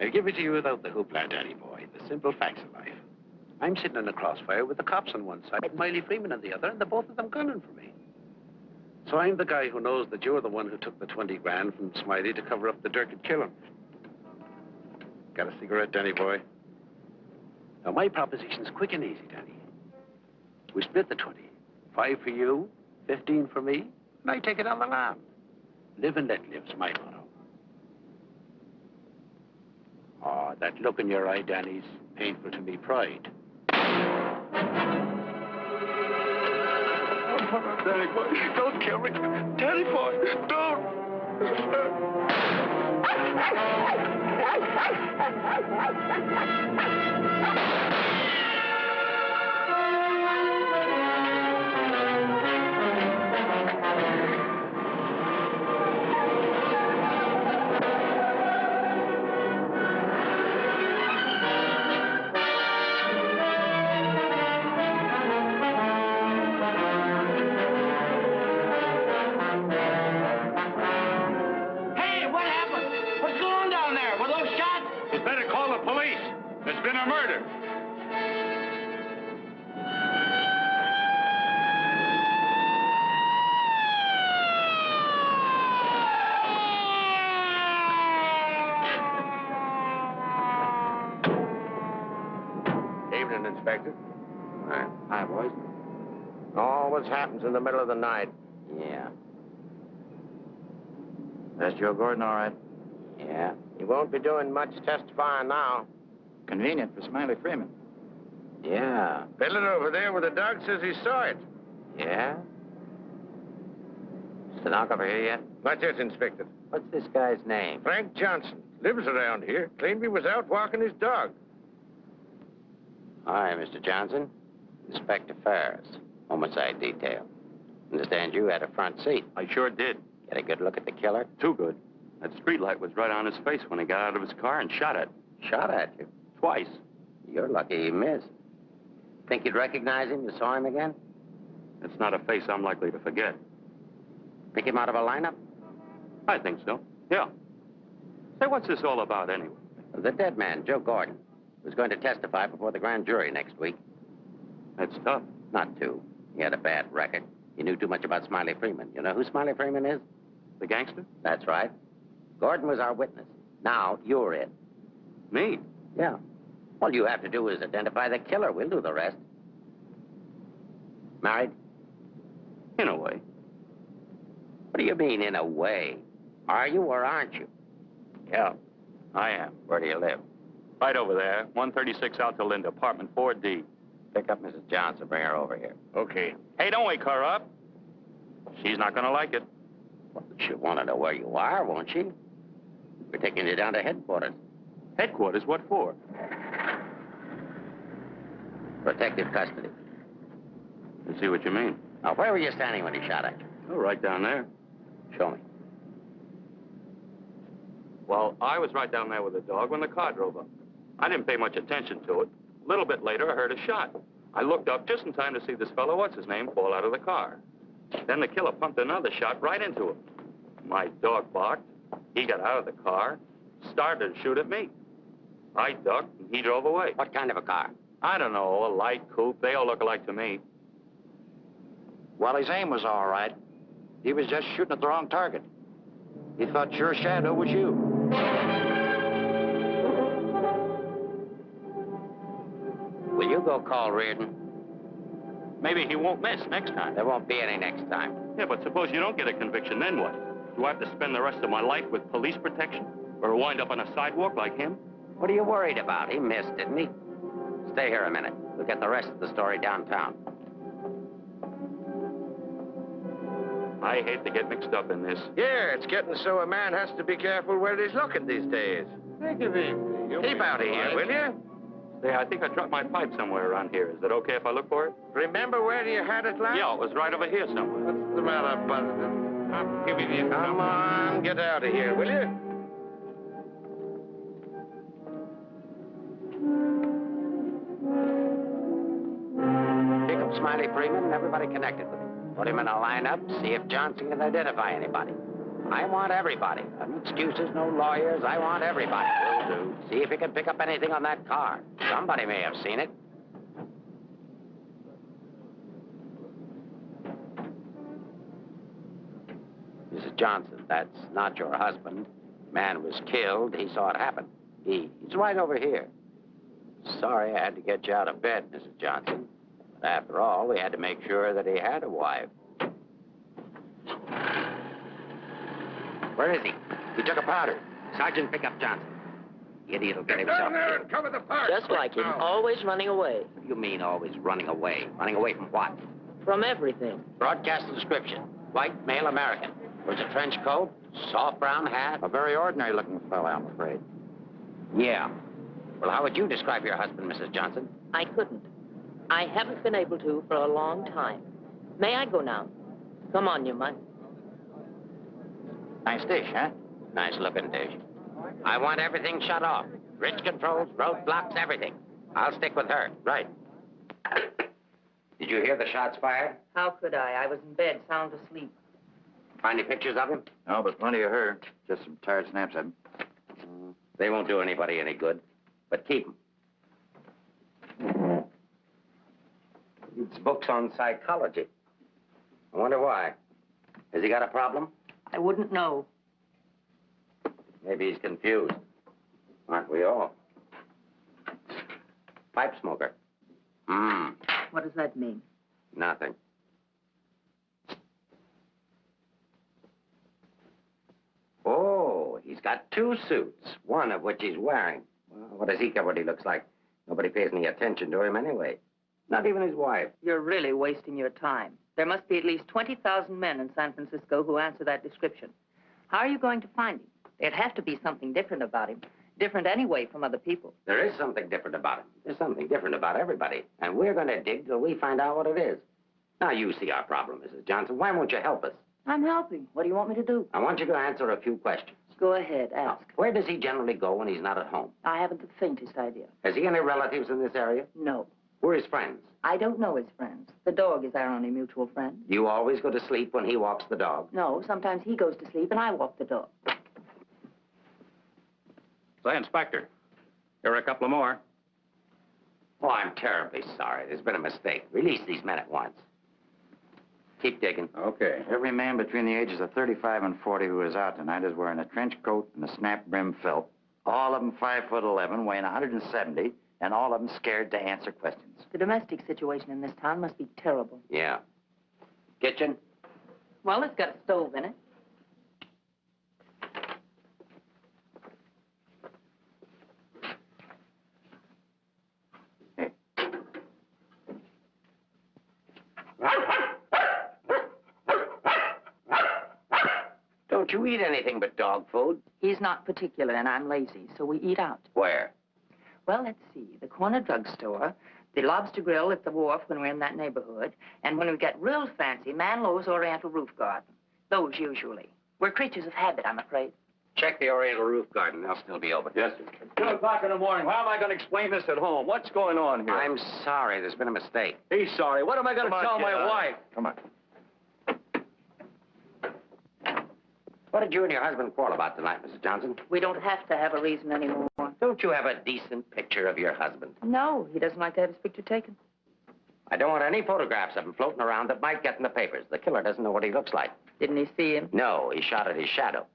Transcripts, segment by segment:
I'll give it to you without the hoopla, Danny boy. The simple facts of life. I'm sitting in a crossfire with the cops on one side and Miley Freeman on the other, and the both of them gunning for me. So I'm the guy who knows that you're the one who took the 20 grand from Smiley to cover up the dirt and kill him. Got a cigarette, Danny boy? Now, my proposition's quick and easy, Danny. We split the 20. 5 for you, 15 for me, and I take it on the lam. Live and let live's my motto. Oh, that look in your eye, Danny's painful to me pride. Oh, Danny boy, don't kill me. Danny boy, don't. There's been a murder. Evening, Inspector. Hi, boys. Always happens in the middle of the night. Yeah. That's Joe Gordon, all right? Yeah. He won't be doing much testifying now. Convenient for Smiley Freeman. Yeah. Fiddling over there where the dog says he saw it. Yeah? Stenographer here yet? Not yet, Inspector. What's this guy's name? Frank Johnson. Lives around here. Claimed he was out walking his dog. Hi, Mr. Johnson. Inspector Ferris. Homicide detail. Understand you had a front seat. I sure did. Get a good look at the killer? Too good. That streetlight was right on his face when he got out of his car and shot at. Shot at you? Twice. You're lucky he missed. Think you'd recognize him? You saw him again? It's not a face I'm likely to forget. Pick him out of a lineup? I think so. Yeah. Say, what's this all about anyway? The dead man, Joe Gordon, was going to testify before the grand jury next week. That's tough. Not too. He had a bad record. He knew too much about Smiley Freeman. You know who Smiley Freeman is? The gangster? That's right. Gordon was our witness. Now, you're it. Me? Yeah. All you have to do is identify the killer. We'll do the rest. Married? In a way. What do you mean, in a way? Are you or aren't you? Yeah, I am. Where do you live? Right over there, 136 Alta Linda, apartment 4D. Pick up Mrs. Johnson. Bring her over here. Okay. Hey, don't wake her up. She's not gonna like it. Well, she'll want to know where you are, won't she? We're taking you down to headquarters. Headquarters? What for? Protective custody. I see what you mean. Now, where were you standing when he shot at you? Oh, right down there. Show me. Well, I was right down there with the dog when the car drove up. I didn't pay much attention to it. A little bit later, I heard a shot. I looked up just in time to see this fellow, what's-his-name, fall out of the car. Then the killer pumped another shot right into him. My dog barked. He got out of the car, started to shoot at me. I ducked, and he drove away. What kind of a car? I don't know, a light coupe. They all look alike to me. Well, his aim was all right. He was just shooting at the wrong target. He thought your shadow was you. Will you go call Sheridan? Maybe he won't miss next time. There won't be any next time. Yeah, but suppose you don't get a conviction, then what? Do I have to spend the rest of my life with police protection? Or wind up on a sidewalk like him? What are you worried about? He missed, didn't he? Stay here a minute. We'll get the rest of the story downtown. I hate to get mixed up in this. Yeah, it's getting so a man has to be careful where he's looking these days. Take it easy. Keep out of here, will you? Say, I think I dropped my pipe somewhere around here. Is it okay if I look for it? Remember where you had it last? Yeah, it was right over here somewhere. What's the matter, Buster? I'm giving you Come on, get out of here, will you? Pick up Smiley Freeman and everybody connected with him. Put him in a lineup, see if Johnson can identify anybody. I want everybody. No excuses, no lawyers. I want everybody. Will do. See if you can pick up anything on that car. Somebody may have seen it. Mrs. Johnson, that's not your husband. Man was killed. He saw it happen. He's right over here. Sorry I had to get you out of bed, Mrs. Johnson. But after all, we had to make sure that he had a wife. Where is he? He took a powder. Sergeant, pick up Johnson. The idiot will get himself Down there killed. and cover the fire. Just like him, always running away. What do you mean always running away? Running away from what? From everything. Broadcast description. White, male American. Wears a trench coat, soft brown hat. A very ordinary-looking fellow, I'm afraid. Yeah. Well, how would you describe your husband, Mrs. Johnson? I couldn't. I haven't been able to for a long time. May I go now? Come on, you might. Nice dish, huh? Nice-looking dish. I want everything shut off. Bridge controls, roadblocks, everything. I'll stick with her. Right. Did you hear the shots fired? How could I? I was in bed, sound asleep. Find any pictures of him? No, but plenty of her. Just some tired snaps of him. They won't do anybody any good, but keep them. It's books on psychology. I wonder why. Has he got a problem? I wouldn't know. Maybe he's confused. Aren't we all? Pipe smoker. What does that mean? Nothing. Oh, he's got 2 suits, one of which he's wearing. Well, what does he care what he looks like? Nobody pays any attention to him anyway. Not even his wife. You're really wasting your time. There must be at least 20,000 men in San Francisco who answer that description. How are you going to find him? There'd have to be something different about him. Different anyway from other people. There is something different about him. There's something different about everybody. And we're going to dig till we find out what it is. Now, you see our problem, Mrs. Johnson. Why won't you help us? I'm helping. What do you want me to do? I want you to answer a few questions. Go ahead, Now, ask. where does he generally go when he's not at home? I haven't the faintest idea. Has he any relatives in this area? No. Who are his friends? I don't know his friends. The dog is our only mutual friend. Do you always go to sleep when he walks the dog? No, sometimes he goes to sleep and I walk the dog. Say, Inspector, here are a couple of more. Oh, I'm terribly sorry. There's been a mistake. Release these men at once. Keep digging. Okay. Every man between the ages of 35 and 40 who is out tonight is wearing a trench coat and a snap brim felt. All of them 5'11", weighing 170, and all of them scared to answer questions. The domestic situation in this town must be terrible. Yeah. Kitchen? Well, it's got a stove in it. Don't you eat anything but dog food? He's not particular and I'm lazy, so we eat out. Where? Well, let's see. The corner drugstore, the Lobster Grill at the wharf when we're in that neighborhood, and when we get real fancy, Manlow's Oriental Roof Garden. Those usually. We're creatures of habit, I'm afraid. Check the Oriental Roof Garden. They'll still be open. Yes, sir. It's 2 o'clock in the morning. How am I going to explain this at home? What's going on here? I'm sorry. There's been a mistake. He's sorry. What am I going to tell my wife? Come on. What did you and your husband quarrel about tonight, Mrs. Johnson? We don't have to have a reason anymore. Don't you have a decent picture of your husband? No, he doesn't like to have his picture taken. I don't want any photographs of him floating around that might get in the papers. The killer doesn't know what he looks like. Didn't he see him? No, he shot at his shadow.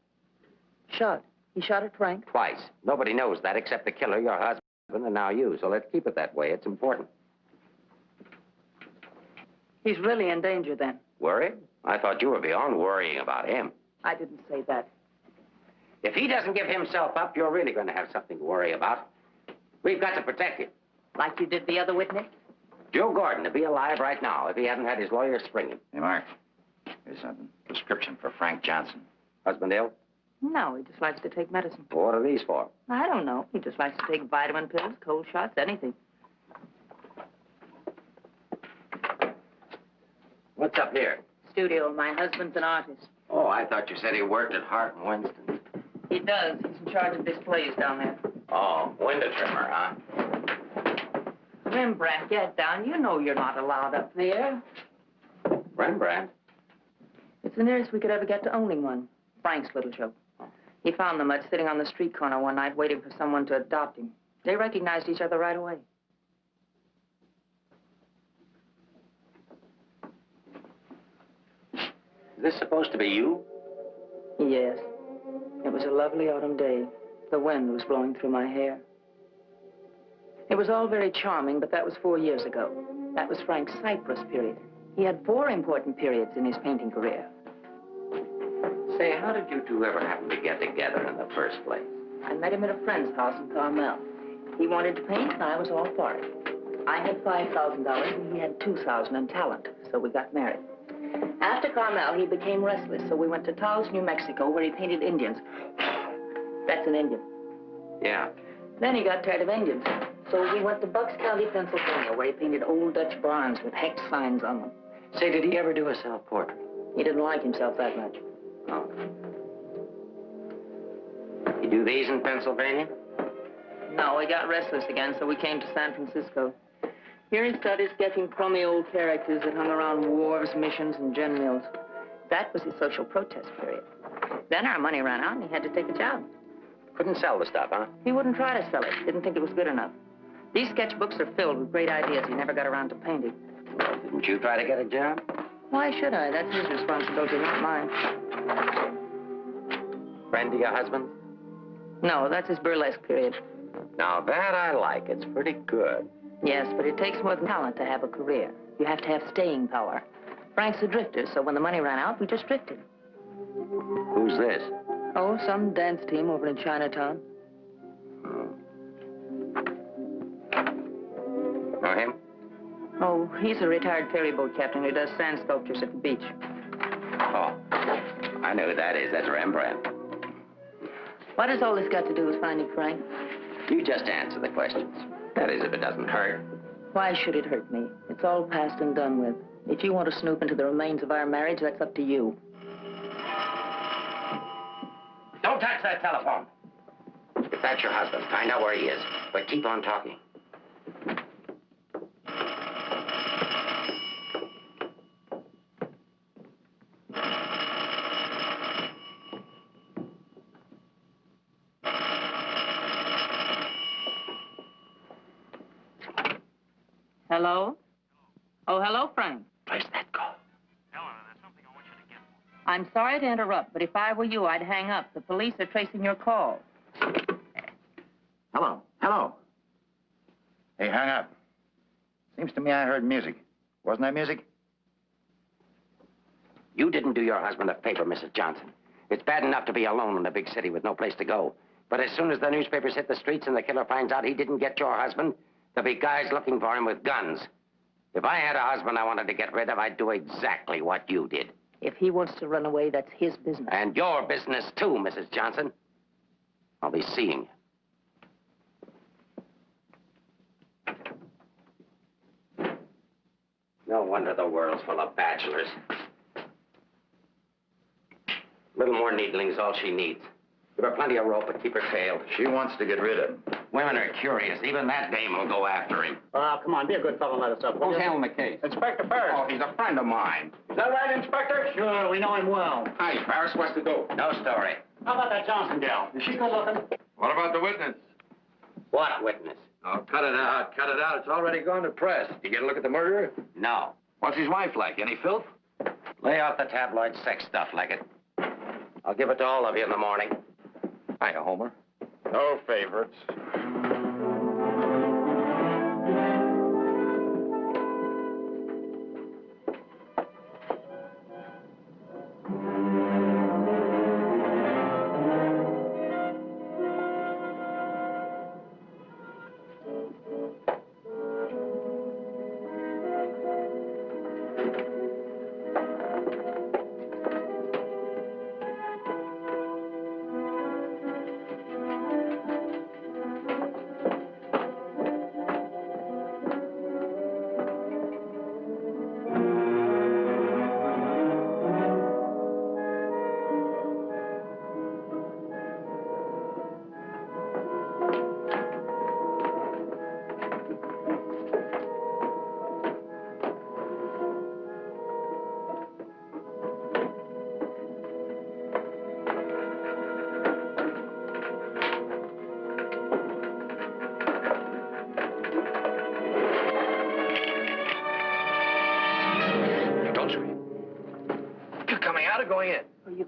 Shot. He shot at Frank? Twice. Nobody knows that except the killer, your husband, and now you. So let's keep it that way. It's important. He's really in danger then. Worried? I thought you were beyond worrying about him. I didn't say that. If he doesn't give himself up, you're really going to have something to worry about. We've got to protect him. Like you did the other witness? Joe Gordon would be alive right now if he hadn't had his lawyer spring him. Hey, Mark. Here's something. Prescription for Frank Johnson. Husband ill? No, he just likes to take medicine. What are these for? I don't know. He just likes to take vitamin pills, cold shots, anything. What's up here? Studio. My husband's an artist. Oh, I thought you said he worked at Hart and Winston. He does. He's in charge of displays down there. Oh, window trimmer, huh? Rembrandt, get down. You know you're not allowed up there. Rembrandt? It's the nearest we could ever get to owning one. Frank's little joke. He found the mutt sitting on the street corner one night waiting for someone to adopt him. They recognized each other right away. Is this supposed to be you? Yes. It was a lovely autumn day. The wind was blowing through my hair. It was all very charming, but that was 4 years ago. That was Frank's Cyprus period. He had 4 important periods in his painting career. Say, how did you two ever happen to get together in the first place? I met him at a friend's house in Carmel. He wanted to paint, and I was all for it. I had $5,000, and he had $2,000 in talent, so we got married. After Carmel, he became restless, so we went to Taos, New Mexico, where he painted Indians. That's an Indian. Yeah. Then he got tired of Indians, so we went to Bucks County, Pennsylvania, where he painted old Dutch barns with hex signs on them. Say, did he ever do a self-portrait? He didn't like himself that much. Oh. You do these in Pennsylvania? No, he got restless again, so we came to San Francisco. Here he started sketching crummy old characters that hung around wharves, missions, and gin mills. That was his social protest period. Then our money ran out, and he had to take a job. Couldn't sell the stuff, huh? He wouldn't try to sell it. Didn't think it was good enough. These sketchbooks are filled with great ideas he never got around to painting. Well, didn't you try to get a job? Why should I? That's his responsibility, not mine. Friend of your husband? No, that's his burlesque period. Now, that I like. It's pretty good. Yes, but it takes more than talent to have a career. You have to have staying power. Frank's a drifter, so when the money ran out, we just drifted. Who's this? Oh, some dance team over in Chinatown. Know him? Oh, he's a retired ferry boat captain who does sand sculptures at the beach. Oh, I know who that is. That's Rembrandt. What has all this got to do with finding Frank? You just answer the questions. That is, if it doesn't hurt. Why should it hurt me? It's all past and done with. If you want to snoop into the remains of our marriage, that's up to you. Don't touch that telephone. If that's your husband, find out where he is. But keep on talking. Hello? Oh, hello, Frank. Place that call. I'm sorry to interrupt, but if I were you, I'd hang up. The police are tracing your call. Hello. Hello. Hey, hang up. Seems to me I heard music. Wasn't that music? You didn't do your husband a favor, Mrs. Johnson. It's bad enough to be alone in a big city with no place to go. But as soon as the newspapers hit the streets and the killer finds out he didn't get your husband, there'll be guys looking for him with guns. If I had a husband I wanted to get rid of, I'd do exactly what you did. If he wants to run away, that's his business. And your business, too, Mrs. Johnson. I'll be seeing you. No wonder the world's full of bachelors. A little more needling's all she needs. Give her plenty of rope, but keep her tailed. She wants to get rid of him. Women are curious. Even that dame will go after him. Oh, come on, be a good fellow and let us up. Who's handling the case? Inspector Ferris. Oh, he's a friend of mine. Is that right, Inspector? Sure, we know him well. Hi, Paris, what's the dope? No story. How about that Johnson gal? Is she good looking? What about the witness? What witness? Oh, cut it out, cut it out. It's already gone to press. You get a look at the murderer? No. What's his wife like? Any filth? Lay off the tabloid sex stuff like it. I'll give it to all of you in the morning. Hiya, Homer. No favorites.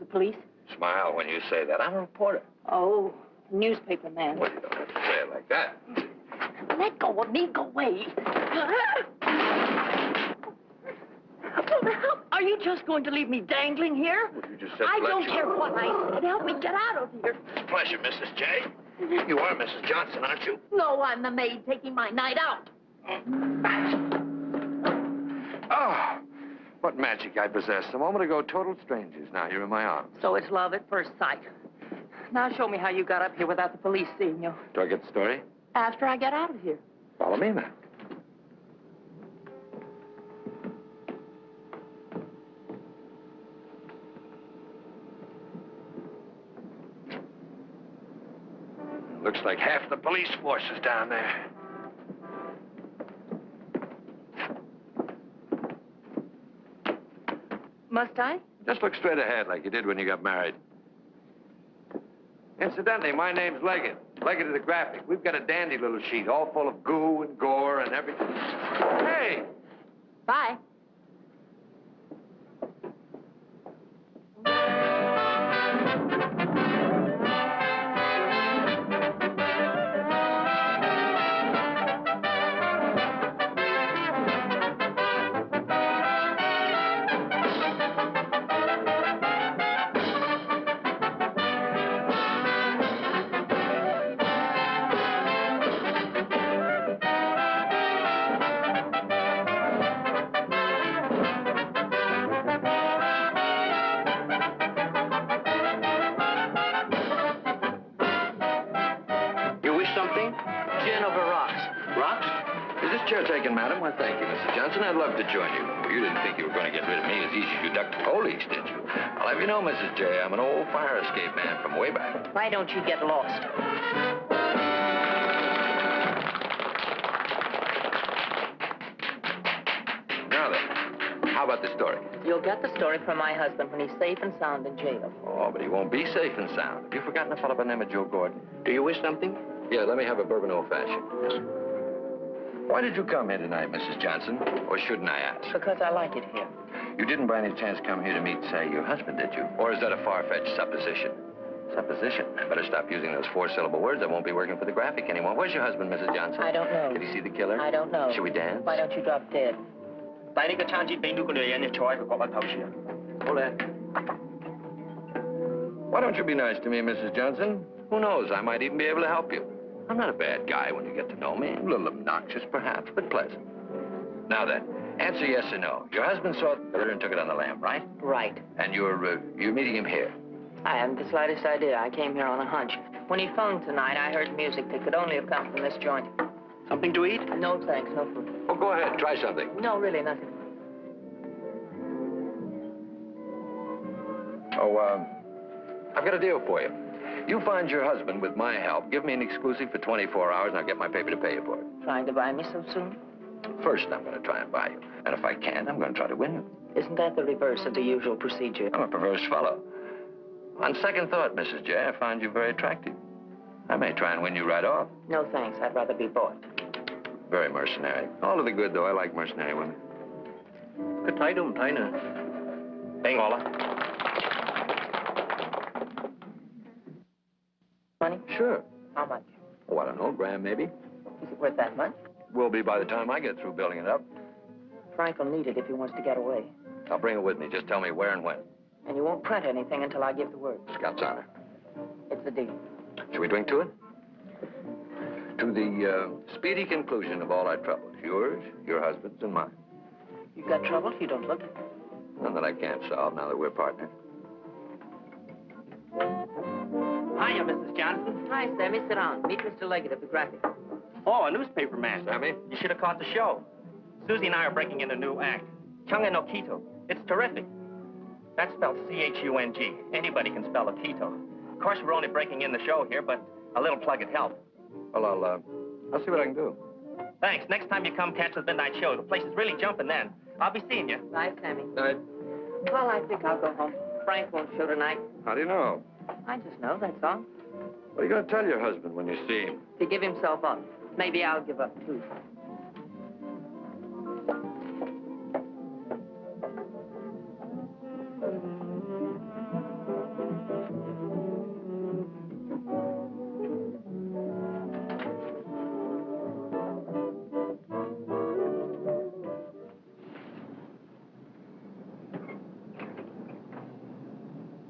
the police? Smile when you say that. I'm a reporter. Oh, newspaper man. Well, you don't have to say it like that. Let go of me. Go away. Are you just going to leave me dangling here? Well, you just said I let don't you- care what I said. Help me get out of here. It's a pleasure, Mrs. J. You are Mrs. Johnson, aren't you? No, I'm the maid taking my night out. Oh, what magic I possess. A moment ago, total strangers. Now you're in my arms. So it's love at first sight. Now show me how you got up here without the police seeing you. Do I get the story? After I get out of here. Follow me, then. Looks like half the police force is down there. Must I? Just look straight ahead like you did when you got married. Incidentally, my name's Leggett. Leggett of the Graphic. We've got a dandy little sheet, all full of goo and gore and everything. Hey! Bye. Chair taken, madam. Well, thank you, Mrs. Johnson. I'd love to join you. Well, you didn't think you were going to get rid of me as easy as you ducked the police, did you? I'll have you know, Mrs. J, I'm an old fire escape man from way back. Why don't you get lost? Now then, how about the story? You'll get the story from my husband when he's safe and sound in jail. Oh, but he won't be safe and sound. Have you forgotten a fellow by the name of Joe Gordon? Do you wish something? Yeah, let me have a bourbon old-fashioned. Yes, sir. Why did you come here tonight, Mrs. Johnson? Or shouldn't I ask? Because I like it here. You didn't by any chance come here to meet, say, your husband, did you? Or is that a far-fetched supposition? Supposition? I better stop using those four-syllable words. I won't be working for the Graphic anymore. Where's your husband, Mrs. Johnson? I don't know. Did he see the killer? I don't know. Should we dance? Why don't you drop dead? Hold that. Why don't you be nice to me, Mrs. Johnson? Who knows? I might even be able to help you. I'm not a bad guy when you get to know me. A little obnoxious, perhaps, but pleasant. Now then, answer yes or no. Your husband saw the killer and took it on the lam, right? Right. And you're meeting him here? I haven't the slightest idea. I came here on a hunch. When he phoned tonight, I heard music that could only have come from this joint. Something to eat? No, thanks. No food. Well, go ahead. Try something. No, really, nothing. Oh, I've got a deal for you. You find your husband with my help. Give me an exclusive for 24 hours, and I'll get my paper to pay you for it. Trying to buy me so soon? First, I'm going to try and buy you. And if I can't, I'm going to try to win you. Isn't that the reverse of the usual procedure? I'm a perverse fellow. On second thought, Mrs. J, I find you very attractive. I may try and win you right off. No, thanks. I'd rather be bought. Very mercenary. All of the good, though. I like mercenary women. Cứ thấy đúng thấy nè. Đây ngồi là. Money? Sure. How much? Oh, I don't know, grand maybe. Is it worth that much? Will be by the time I get through building it up. Frank will need it if he wants to get away. I'll bring it with me. Just tell me where and when. And you won't print anything until I give the word. Scout's honor. It's the deal. Shall we drink to it? To the speedy conclusion of all our troubles. Yours, your husband's, and mine. You've got trouble? You don't look. None that I can't solve now that we're partners. Hiya, Mrs. Johnson. Hi, Sammy. Sit down. Meet Mr. Leggett of the Graphic. Oh, a newspaper man. Sammy? You should have caught the show. Susie and I are breaking in a new act. Chunga no Quito. It's terrific. That's spelled C-H-U-N-G. Anybody can spell a Quito. Of course, we're only breaking in the show here, but a little plug would help. Well, I'll see what I can do. Thanks. Next time you come catch the midnight show, the place is really jumping then. I'll be seeing you. Bye, Sammy. Night. Well, I think I'll go home. Frank won't show tonight. How do you know? I just know, that's all. What are you going to tell your husband when you see him? To give himself up. Maybe I'll give up, too.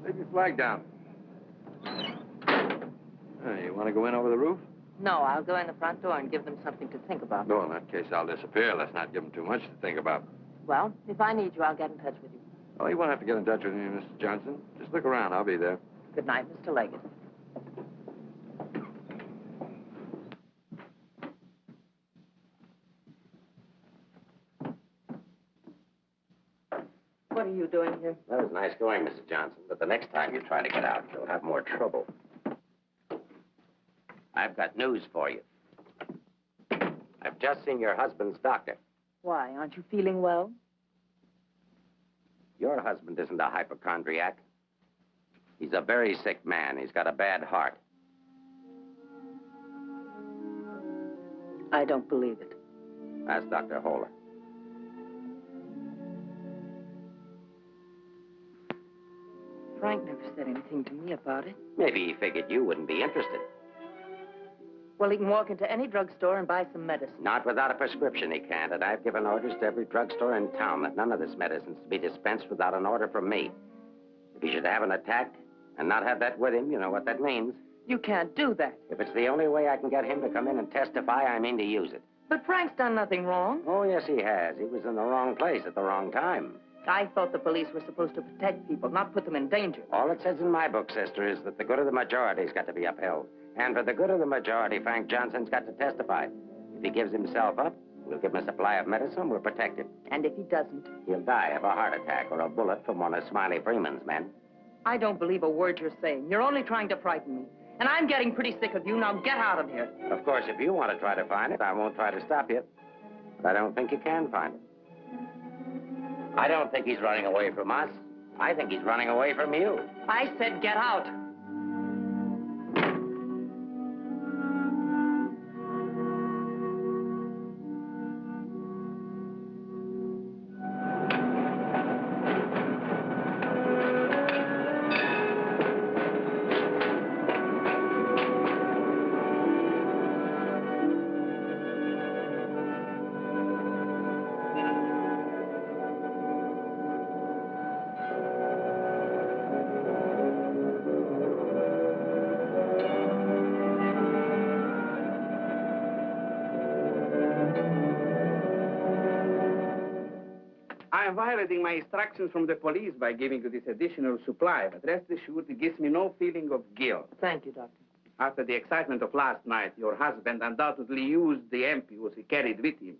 Leave your flag down. You want to go in over the roof? No, I'll go in the front door and give them something to think about. No, in that case, I'll disappear. Let's not give them too much to think about. Well, if I need you, I'll get in touch with you. Oh, you won't have to get in touch with me, Mr. Johnson. Just look around. I'll be there. Good night, Mr. Leggett. What are you doing here? That was nice going, Mrs. Johnson, but the next time you try to get out, you'll have more trouble. I've got news for you. I've just seen your husband's doctor. Why, aren't you feeling well? Your husband isn't a hypochondriac. He's a very sick man. He's got a bad heart. I don't believe it. Ask Dr. Holler. Frank never said anything to me about it. Maybe he figured you wouldn't be interested. Well, he can walk into any drugstore and buy some medicine. Not without a prescription, he can't. And I've given orders to every drugstore in town that none of this medicine's to be dispensed without an order from me. If he should have an attack and not have that with him, you know what that means. You can't do that. If it's the only way I can get him to come in and testify, I mean to use it. But Frank's done nothing wrong. Oh, yes, he has. He was in the wrong place at the wrong time. I thought the police were supposed to protect people, not put them in danger. All it says in my book, sister, is that the good of the majority's got to be upheld. And for the good of the majority, Frank Johnson's got to testify. If he gives himself up, we'll give him a supply of medicine, we'll protect him. And if he doesn't? He'll die of a heart attack or a bullet from one of Smiley Freeman's men. I don't believe a word you're saying. You're only trying to frighten me. And I'm getting pretty sick of you. Now get out of here. Of course, if you want to try to find it, I won't try to stop you. But I don't think you can find it. I don't think he's running away from us. I think he's running away from you. I said get out. I am violating my instructions from the police by giving you this additional supply, but rest assured it gives me no feeling of guilt. Thank you, Doctor. After the excitement of last night, your husband undoubtedly used the ampoules he carried with him.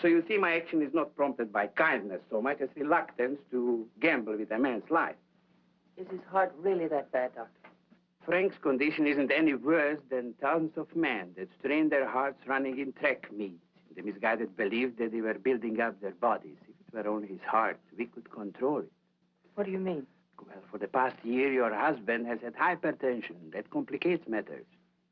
So you see, my action is not prompted by kindness so much as reluctance to gamble with a man's life. Is his heart really that bad, Doctor? Frank's condition isn't any worse than thousands of men that strain their hearts running in track meets. The misguided believed that they were building up their bodies. If it were only his heart, we could control it. What do you mean? Well, for the past year, your husband has had hypertension. That complicates matters.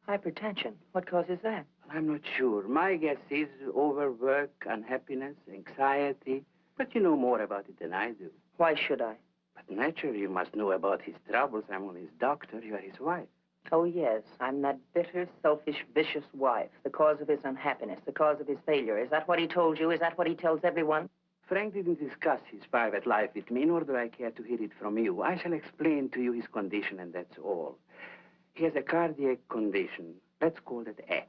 Hypertension? What causes that? I'm not sure. My guess is overwork, unhappiness, anxiety. But you know more about it than I do. Why should I? But naturally, you must know about his troubles. I'm only his doctor. You are his wife. Oh, yes. I'm that bitter, selfish, vicious wife. The cause of his unhappiness, the cause of his failure. Is that what he told you? Is that what he tells everyone? Frank didn't discuss his private life with me, nor do I care to hear it from you. I shall explain to you his condition, and that's all. He has a cardiac condition. Let's call that X.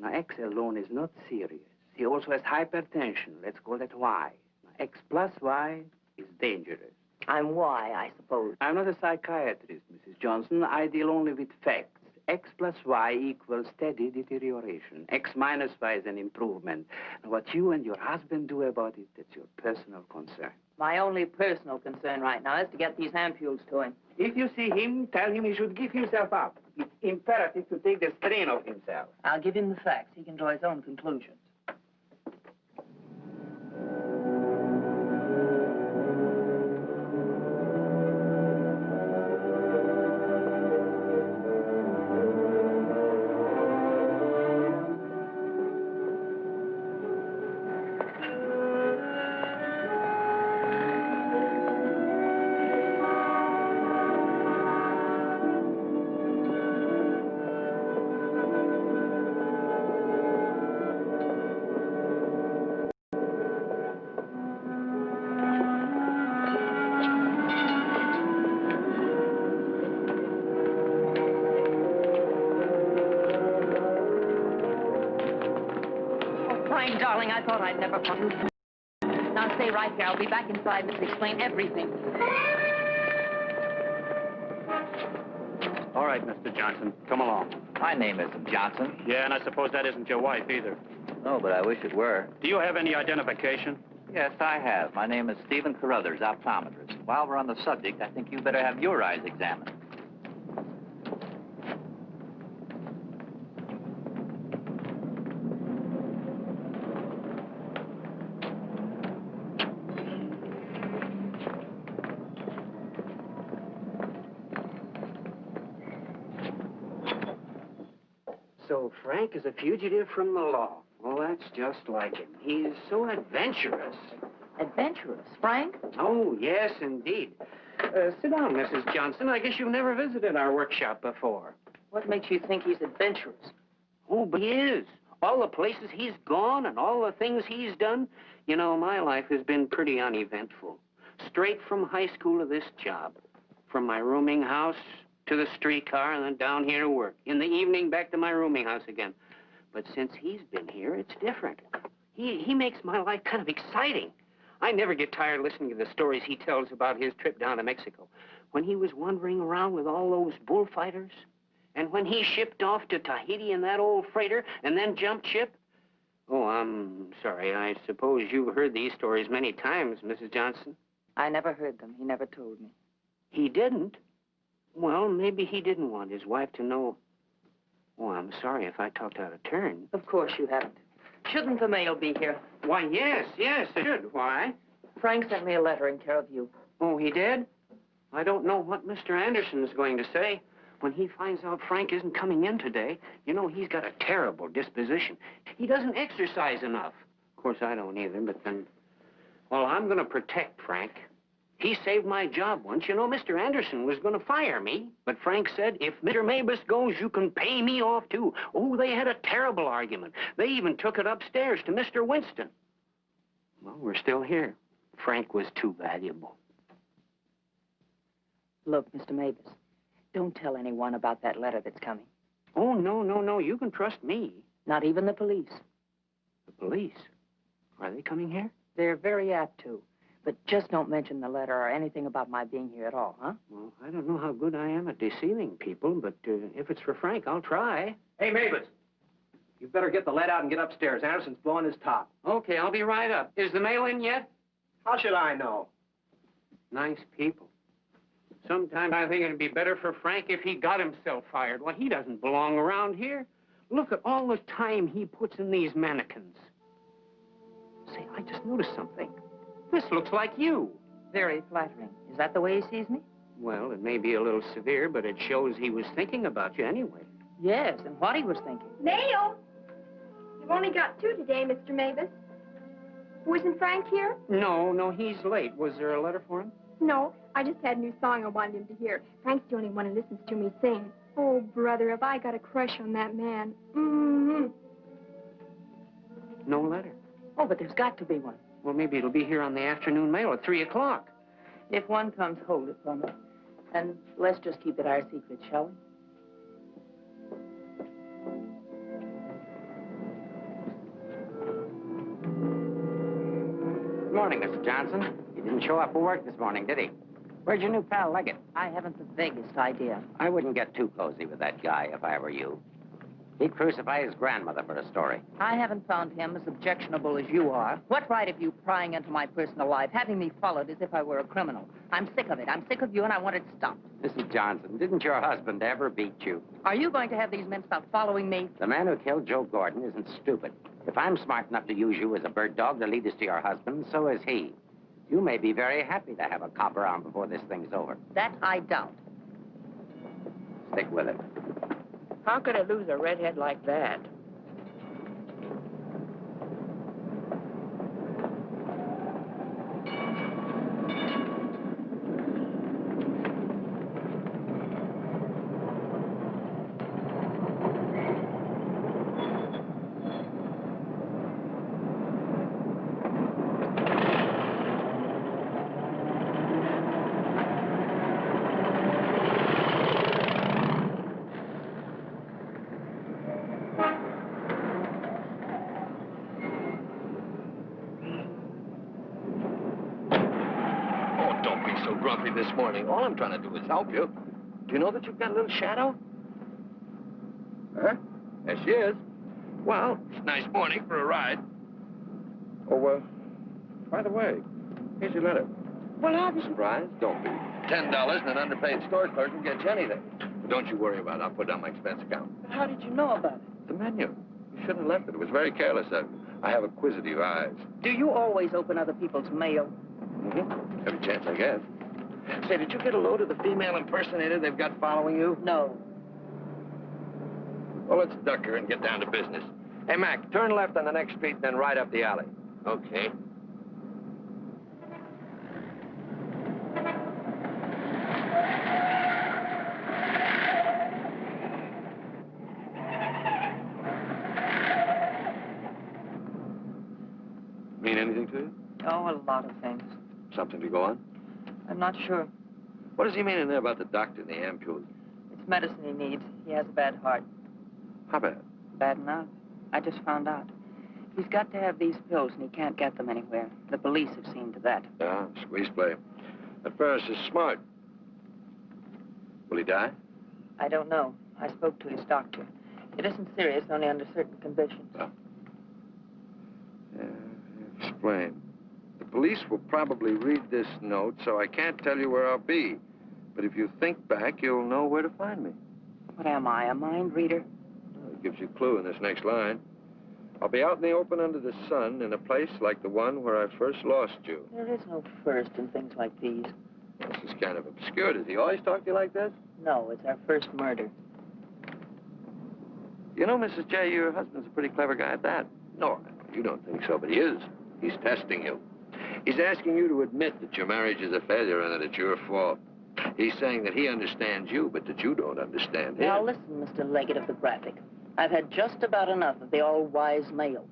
Now, X alone is not serious. He also has hypertension. Let's call that Y. Now, X plus Y is dangerous. I'm Y, I suppose. I'm not a psychiatrist, Mrs. Johnson. I deal only with facts. X plus Y equals steady deterioration. X minus Y is an improvement. Now, what you and your husband do about it, that's your personal concern. My only personal concern right now is to get these ampoules to him. If you see him, tell him he should give himself up. It's imperative to take the strain off himself. I'll give him the facts. He can draw his own conclusions. darling, I thought I'd never find you. Now stay right here. I'll be back in 5 minutes to explain everything. All right, Mr. Johnson, come along. My name isn't Johnson. Yeah, and I suppose that isn't your wife either. No, but I wish it were. Do you have any identification? Yes, I have. My name is Stephen Carruthers, optometrist. While we're on the subject, I think you better have your eyes examined. So Frank is a fugitive from the law. Well, that's just like him. He's so adventurous. Adventurous? Frank? Oh, yes, indeed. Sit down, Mrs. Johnson. I guess you've never visited our workshop before. What makes you think he's adventurous? Oh, but he is. All the places he's gone and all the things he's done. You know, my life has been pretty uneventful. Straight from high school to this job. From my rooming house to the streetcar and then down here to work. In the evening, back to my rooming house again. But since he's been here, it's different. He makes my life kind of exciting. I never get tired listening to the stories he tells about his trip down to Mexico. When he was wandering around with all those bullfighters. And when he shipped off to Tahiti in that old freighter and then jumped ship. Oh, I'm sorry. I suppose you've heard these stories many times, Mrs. Johnson. I never heard them. He never told me. He didn't? Well, maybe he didn't want his wife to know. Oh, I'm sorry if I talked out of turn. Of course you haven't. Shouldn't the mail be here? Why, yes, it should. Why? Frank sent me a letter in care of you. Oh, he did? I don't know what Mr. Anderson is going to say. When he finds out Frank isn't coming in today, you know, he's got a terrible disposition. He doesn't exercise enough. Of course, I don't either, but then... Well, I'm going to protect Frank. He saved my job once. You know, Mr. Anderson was going to fire me. But Frank said, if Mr. Mabus goes, you can pay me off, too. Oh, they had a terrible argument. They even took it upstairs to Mr. Winston. Well, we're still here. Frank was too valuable. Look, Mr. Mabus, don't tell anyone about that letter that's coming. Oh, no. You can trust me. Not even the police. The police? Are they coming here? They're very apt to. But just don't mention the letter or anything about my being here at all, huh? Well, I don't know how good I am at deceiving people, but if it's for Frank, I'll try. Hey, Mavis, you better get the lead out and get upstairs. Anderson's blowing his top. Okay, I'll be right up. Is the mail in yet? How should I know? Nice people. Sometimes I think it'd be better for Frank if he got himself fired. Well, he doesn't belong around here. Look at all the time he puts in these mannequins. Say, I just noticed something. This looks like you. Very flattering. Is that the way he sees me? Well, it may be a little severe, but it shows he was thinking about you anyway. Yes, and what he was thinking. Mail? You've only got 2 today, Mr. Mavis. Wasn't Frank here? No, he's late. Was there a letter for him? No, I just had a new song I wanted him to hear. Frank's the only one who listens to me sing. Oh, brother, have I got a crush on that man. Mm-hmm. No letter. Oh, but there's got to be one. Well, maybe it'll be here on the afternoon mail at 3 o'clock. If one comes, hold it for me. And let's just keep it our secret, shall we? Good morning, Mr. Johnson. He didn't show up for work this morning, did he? Where's your new pal, Elliott? I haven't the vaguest idea. I wouldn't get too cozy with that guy if I were you. He'd crucify his grandmother for a story. I haven't found him as objectionable as you are. What right have you prying into my personal life, having me followed as if I were a criminal? I'm sick of it. I'm sick of you, and I want it stopped. Mrs. Johnson, didn't your husband ever beat you? Are you going to have these men stop following me? The man who killed Joe Gordon isn't stupid. If I'm smart enough to use you as a bird dog to lead us to your husband, so is he. You may be very happy to have a cop around before this thing's over. That I doubt. Stick with it. How could I lose a redhead like that? me this morning. All I'm trying to do is help you. Do you know that you've got a little shadow? Huh? There she is. Well, it's a nice morning for a ride. Oh, by the way, here's your letter. Well, I'll be surprised. Don't be. $10 and an underpaid store clerk will get you anything. But don't you worry about it. I'll put it on my expense account. But how did you know about it? The menu. You shouldn't have left it. It was very careless of you. I have acquisitive eyes. Do you always open other people's mail? Mm-hmm. Every chance I get. Say, did you get a load of the female impersonator they've got following you? No. Well, let's duck her and get down to business. Hey, Mac, turn left on the next street and then right up the alley. Okay. Mean anything to you? Oh, a lot of things. Something to go on? I'm not sure. What does he mean in there about the doctor and the ampules? It's medicine he needs. He has a bad heart. How bad? Bad enough. I just found out. He's got to have these pills, and he can't get them anywhere. The police have seen to that. Yeah, squeeze play. That Ferris is smart. Will he die? I don't know. I spoke to his doctor. It isn't serious, only under certain conditions. Oh. Yeah, explain. The police will probably read this note, so I can't tell you where I'll be. But if you think back, you'll know where to find me. What am I, a mind reader? Well, it gives you a clue in this next line. I'll be out in the open under the sun in a place like the one where I first lost you. There is no first in things like these. This is kind of obscure. Does he always talk to you like this? No, it's our first murder. You know, Mrs. J., your husband's a pretty clever guy at that. No, you don't think so, but he is. He's testing you. He's asking you to admit that your marriage is a failure and that it's your fault. He's saying that he understands you, but that you don't understand him. Now, listen, Mr. Leggett of the Graphic. I've had just about enough of the all-wise male.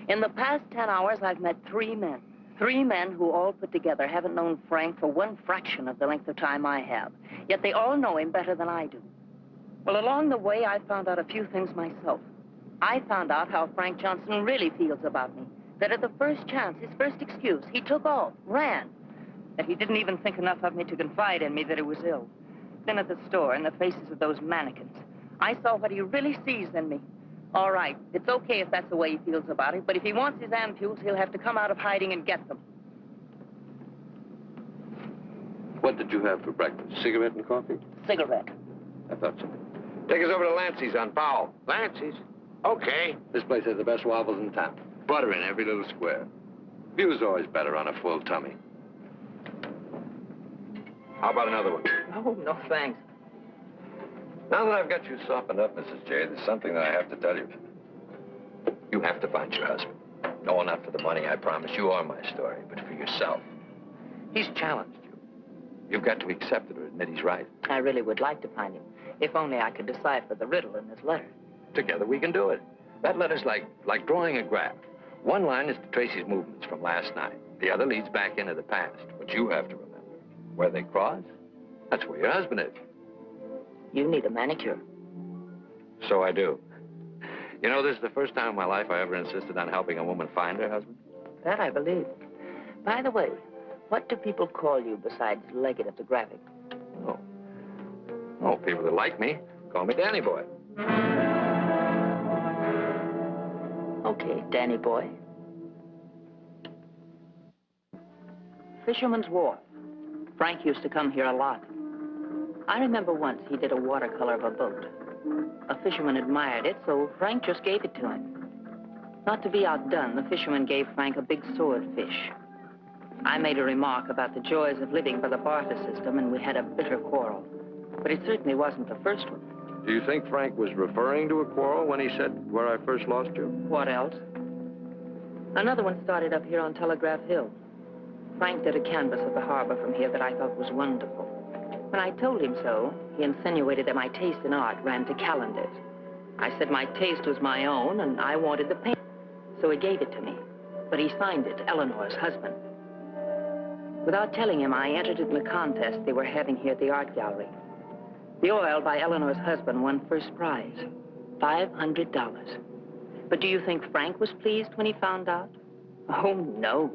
In the past 10 hours, I've met 3 men. 3 men who all put together haven't known Frank for 1 fraction of the length of time I have. Yet they all know him better than I do. Well, along the way, I found out a few things myself. I found out how Frank Johnson really feels about me. That at the first chance, his first excuse, he took off, ran. That he didn't even think enough of me to confide in me that he was ill. Then at the store, in the faces of those mannequins, I saw what he really sees in me. All right, it's okay if that's the way he feels about it, but if he wants his ampules, he'll have to come out of hiding and get them. What did you have for breakfast? Cigarette and coffee? Cigarette. I thought so. Take us over to Lancey's on Powell. Lancey's? Okay. This place has the best waffles in town. Butter in every little square. View's always better on a full tummy. How about another one? Oh, no, thanks. Now that I've got you softened up, Mrs. J., there's something that I have to tell you. You have to find your husband. No, not for the money, I promise you, or my story, but for yourself. He's challenged you. You've got to accept it or admit he's right. I really would like to find him, if only I could decipher the riddle in this letter. Together we can do it. That letter's like drawing a graph. One line is to trace his movements from last night. The other leads back into the past. But you have to remember, where they cross, that's where your husband is. You need a manicure. So I do. You know, this is the first time in my life I ever insisted on helping a woman find her husband. That I believe. By the way, what do people call you besides Leggett of the Graphic? Oh, people that like me call me Danny Boy. Okay, Danny Boy. Fisherman's Wharf. Frank used to come here a lot. I remember once he did a watercolor of a boat. A fisherman admired it, so Frank just gave it to him. Not to be outdone, the fisherman gave Frank a big swordfish. I made a remark about the joys of living by the barter system, and we had a bitter quarrel. But it certainly wasn't the first one. Do you think Frank was referring to a quarrel when he said, where I first lost you? What else? Another one started up here on Telegraph Hill. Frank did a canvas of the harbor from here that I thought was wonderful. When I told him so, he insinuated that my taste in art ran to calendars. I said my taste was my own, and I wanted the paint. So he gave it to me. But he signed it, Eleanor's husband. Without telling him, I entered it in the contest they were having here at the art gallery. The oil by Eleanor's husband won first prize, $500. But do you think Frank was pleased when he found out? Oh, no.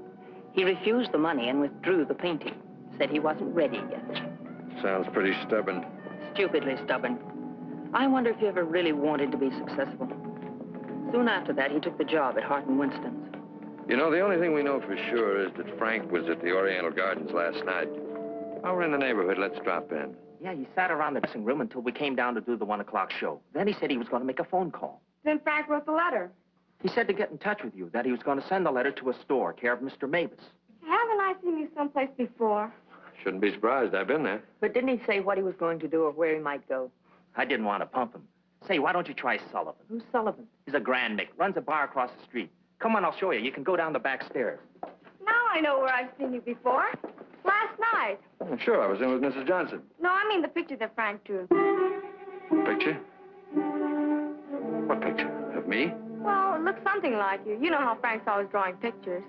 He refused the money and withdrew the painting, Said he wasn't ready yet. Sounds pretty stubborn. Stupidly stubborn. I wonder if he ever really wanted to be successful. Soon after that, he took the job at Hart & Winston's. You know, the only thing we know for sure is that Frank was at the Oriental Gardens last night. While we're in the neighborhood, let's drop in. Yeah, he sat around the dressing room until we came down to do the 1 o'clock show. Then he said he was going to make a phone call. Then Frank wrote the letter. He said to get in touch with you, that he was going to send the letter to a store, care of Mr. Mavis. Haven't I seen you someplace before? Shouldn't be surprised. I've been there. But didn't he say what he was going to do or where he might go? I didn't want to pump him. Say, why don't you try Sullivan? Who's Sullivan? He's a grand Mick, runs a bar across the street. Come on, I'll show you. You can go down the back stairs. Now I know where I've seen you before. Last night. Oh, sure, I was in with Mrs. Johnson. No, I mean the picture that Frank drew. Picture? What picture? Of me? Well, it looks something like you. You know how Frank's always drawing pictures.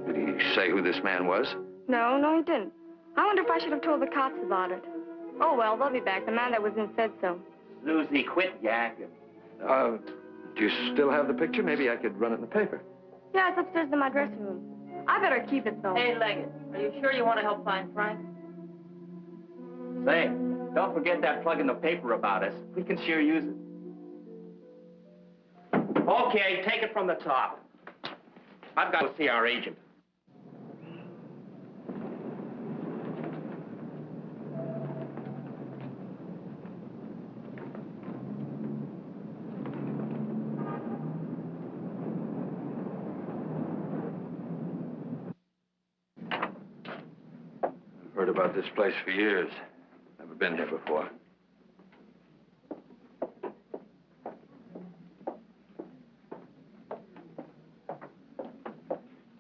Did he say who this man was? No, he didn't. I wonder if I should have told the cops about it. Oh, well, they'll be back. The man that was in said so. Susie, quit yakking. Do you still have the picture? Maybe I could run it in the paper. Yeah, it's upstairs in my dressing room. I better keep it, though. Hey, Leggett, are you sure you want to help find Frank? Say, don't forget that plug in the paper about us. We can sure use it. Okay, take it from the top. I've got to see our agent. Heard about this place for years. Never been here before.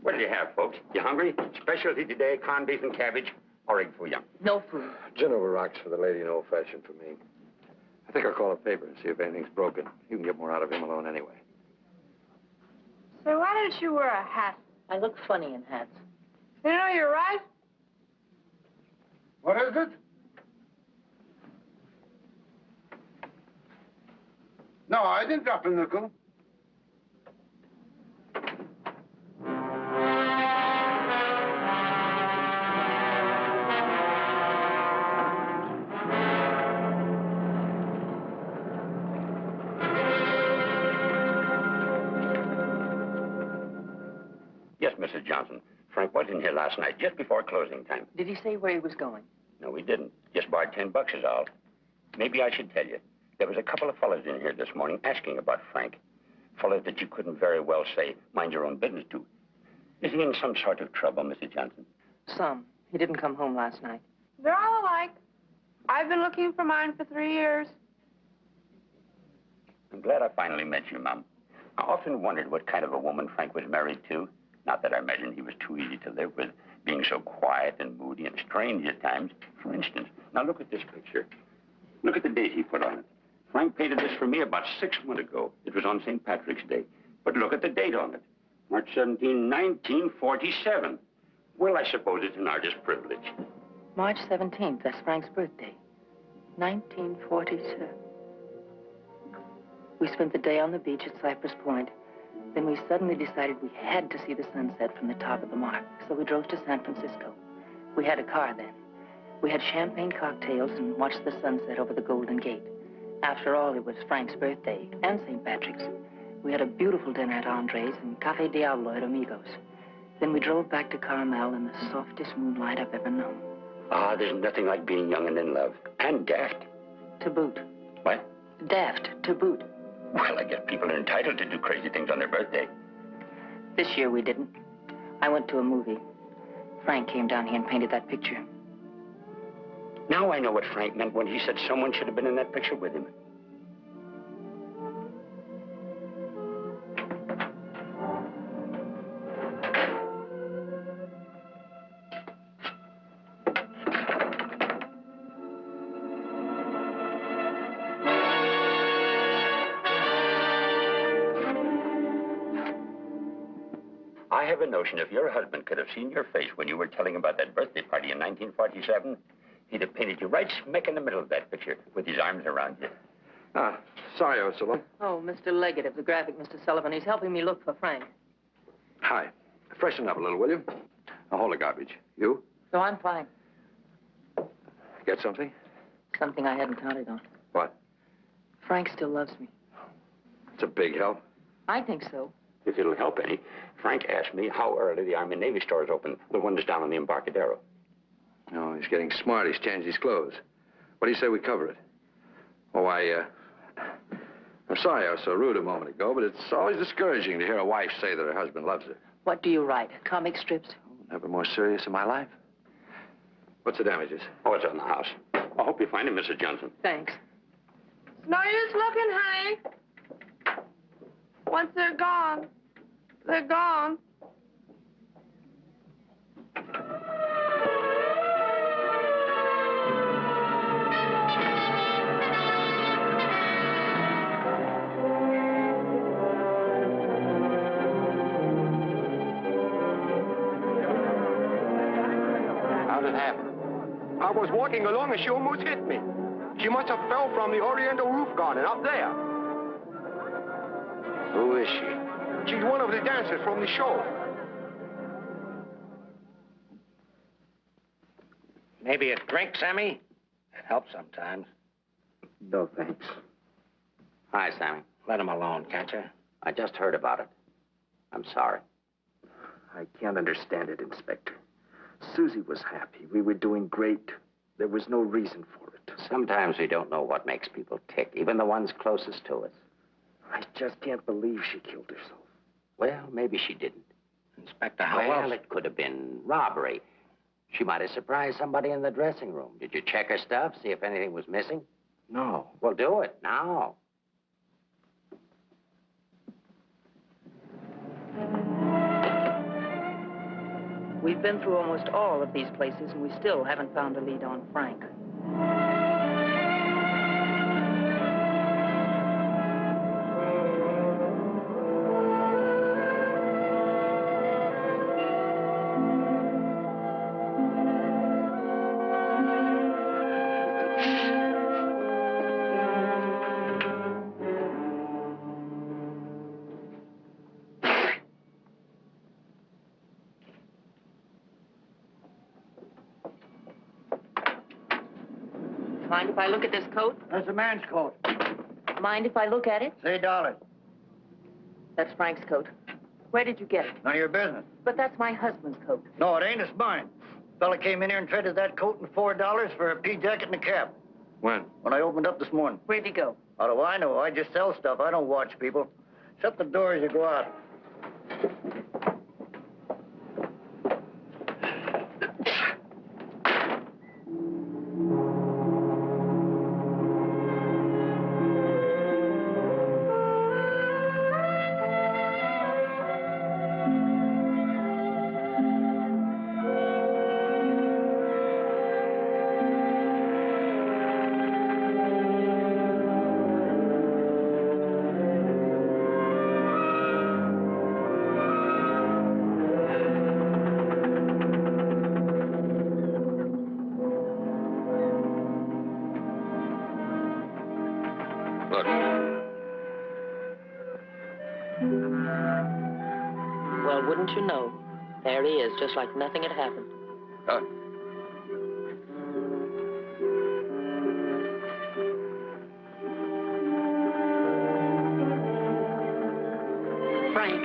What do you have, folks? You hungry? Specialty today, corned beef and cabbage, or egg for you? No food. Gin over rocks for the lady and old-fashioned for me. I think I'll call a paper and see if anything's broken. You can get more out of him alone anyway. So why didn't you wear a hat? I look funny in hats. You know, you're right. What is it? No, I didn't drop a nickel. Yes, Mrs. Johnson. Frank was in here last night, just before closing time. Did he say where he was going? No, he didn't. Just borrowed $10 is all. Maybe I should tell you. There was a couple of fellas in here this morning asking about Frank. Fellas that you couldn't very well say, mind your own business to. Is he in some sort of trouble, Mrs. Johnson? Some. He didn't come home last night. They're all alike. I've been looking for mine for 3 years. I'm glad I finally met you, Mom. I often wondered what kind of a woman Frank was married to. Not that I imagined he was too easy to live with, being so quiet and moody and strange at times. For instance, now look at this picture. Look at the date he put on it. Frank painted this for me about 6 months ago. It was on St. Patrick's Day. But look at the date on it. March 17, 1947. Well, I suppose it's an artist's privilege. March 17th, that's Frank's birthday. 1947. We spent the day on the beach at Cypress Point. Then we suddenly decided we had to see the sunset from the top of the mark. So we drove to San Francisco. We had a car then. We had champagne cocktails and watched the sunset over the Golden Gate. After all, it was Frank's birthday and St. Patrick's. We had a beautiful dinner at Andre's and Cafe Diablo at Amigos. Then we drove back to Carmel in the softest moonlight I've ever known. Ah, there's nothing like being young and in love. And daft. To boot. What? Daft, to boot. Well, I guess people are entitled to do crazy things on their birthday. This year we didn't. I went to a movie. Frank came down here and painted that picture. Now I know what Frank meant when he said someone should have been in that picture with him. I have a notion if your husband could have seen your face when you were telling about that birthday party in 1947, he'd have painted you right smack in the middle of that picture with his arms around you. Sorry I was so long. Oh, Mr. Leggett of the graphic, Mr. Sullivan. He's helping me look for Frank. Hi. Freshen up a little, will you? Now, hold the garbage. You? So I'm fine. Get something? Something I hadn't counted on. What? Frank still loves me. It's a big help. I think so. If it'll help any, Frank asked me how early the Army and Navy stores open, the one that's down on the Embarcadero. No, he's getting smart. He's changed his clothes. What do you say we cover it? Oh, I'm sorry I was so rude a moment ago, but it's always discouraging to hear a wife say that her husband loves her. What do you write? Comic strips? Never more serious in my life. What's the damages? Oh, it's on the house. I hope you find him, Mrs. Johnson. Thanks. No use looking, honey. Once they're gone, they're gone. How'd it happen? I was walking along and she almost hit me. She must have fell from the Oriental roof garden up there. Who is she? She's one of the dancers from the show. Maybe a drink, Sammy? It helps sometimes. No, thanks. Hi, Sammy. Let him alone, can't you? I just heard about it. I'm sorry. I can't understand it, Inspector. Susie was happy. We were doing great. There was no reason for it. Sometimes we don't know what makes people tick, even the ones closest to us. I just can't believe she killed herself. Well, maybe she didn't. Inspector, how else? It could have been robbery. She might have surprised somebody in the dressing room. Did you check her stuff, see if anything was missing? No. Well, do it now. We've been through almost all of these places, and we still haven't found a lead on Frank. Mind if I look at this coat? That's a man's coat. Mind if I look at it? $3. That's Frank's coat. Where did you get it? None of your business. But that's my husband's coat. No, it ain't. It's mine. Fella came in here and traded that coat and $4 for a pea jacket and a cap. When? When I opened up this morning. Where'd he go? How do I know? I just sell stuff. I don't watch people. Shut the door as you go out. Well, wouldn't you know? There he is, just like nothing had happened. Frank.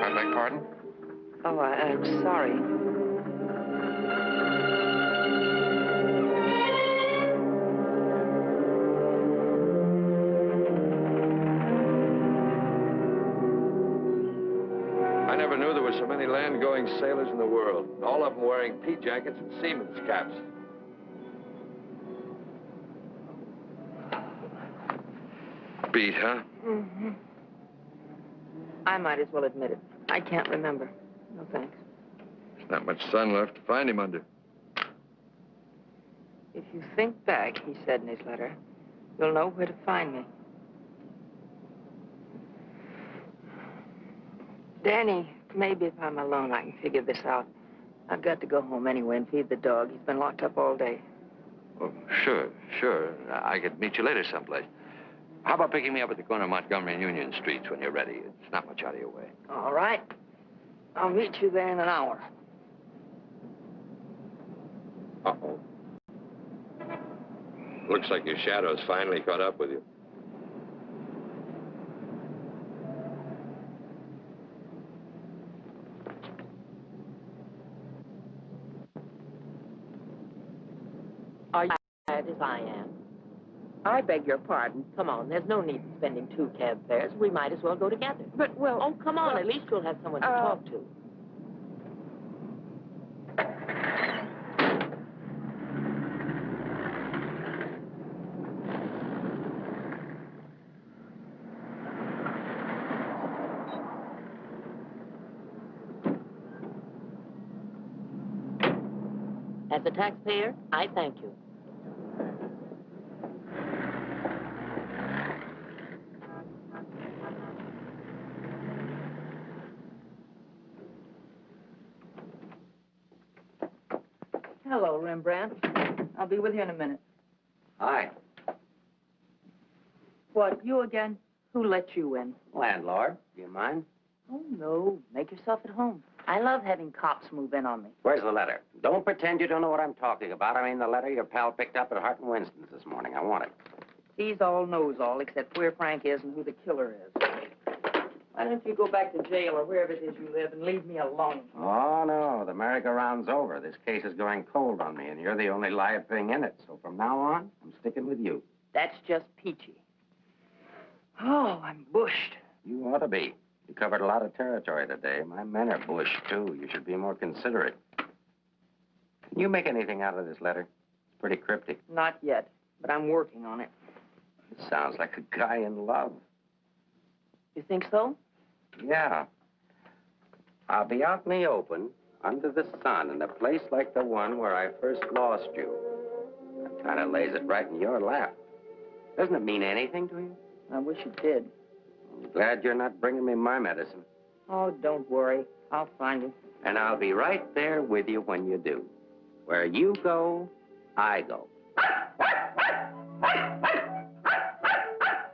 I beg pardon? Oh, I'm sorry. I never knew there were so many land-going sailors in the world. All of them wearing pea jackets and seamen's caps. Beat, huh? Mm-hmm. I might as well admit it. I can't remember. No thanks. There's not much sun left to find him under. If you think back, he said in his letter, you'll know where to find me. Danny, maybe if I'm alone, I can figure this out. I've got to go home anyway and feed the dog. He's been locked up all day. Oh, sure. I could meet you later someplace. How about picking me up at the corner of Montgomery and Union Streets when you're ready? It's not much out of your way. All right. I'll meet you there in an hour. Uh-oh. Looks like your shadow's finally caught up with you. Are you tired as I am? I beg your pardon. Come on, there's no need in spending 2 cab fares. We might as well go together. But, well... Oh, come on, at least you'll have someone to talk to. As a taxpayer, I thank you. Hello, Rembrandt. I'll be with you in a minute. Hi. What, you again? Who let you in? Landlord, do you mind? Oh, no. Make yourself at home. I love having cops move in on me. Where's the letter? Don't pretend you don't know what I'm talking about. I mean the letter your pal picked up at Hart and Winston's this morning. I want it. He's all knows all, except where Frank is and who the killer is. Why don't you go back to jail or wherever it is you live and leave me alone? Oh, no. The merry-go-round's over. This case is going cold on me, and you're the only live thing in it. So from now on, I'm sticking with you. That's just peachy. Oh, I'm bushed. You ought to be. You covered a lot of territory today. My men are bushed, too. You should be more considerate. Can you make anything out of this letter? It's pretty cryptic. Not yet, but I'm working on it. It sounds like a guy in love. You think so? Yeah. I'll be out in the open, under the sun, in a place like the one where I first lost you. That kind of lays it right in your lap. Doesn't it mean anything to you? I wish it did. I'm glad you're not bringing me my medicine. Oh, don't worry. I'll find you. And I'll be right there with you when you do. Where you go, I go.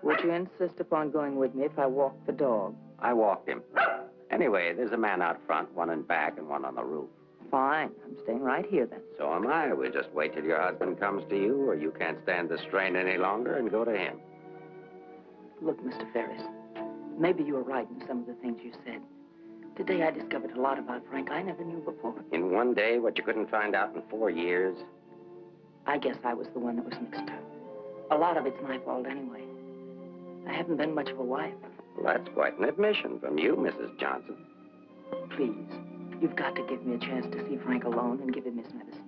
Would you insist upon going with me if I walked the dog? I walked him. Anyway, there's a man out front, one in back and one on the roof. Fine. I'm staying right here, then. So am I. We'll just wait till your husband comes to you, or you can't stand the strain any longer, and go to him. Look, Mr. Ferris, maybe you were right in some of the things you said. Today I discovered a lot about Frank I never knew before. In one day, what you couldn't find out in 4 years? I guess I was the one that was mixed up. A lot of it's my fault anyway. I haven't been much of a wife. Well, that's quite an admission from you, Mrs. Johnson. Please, you've got to give me a chance to see Frank alone and give him his medicine.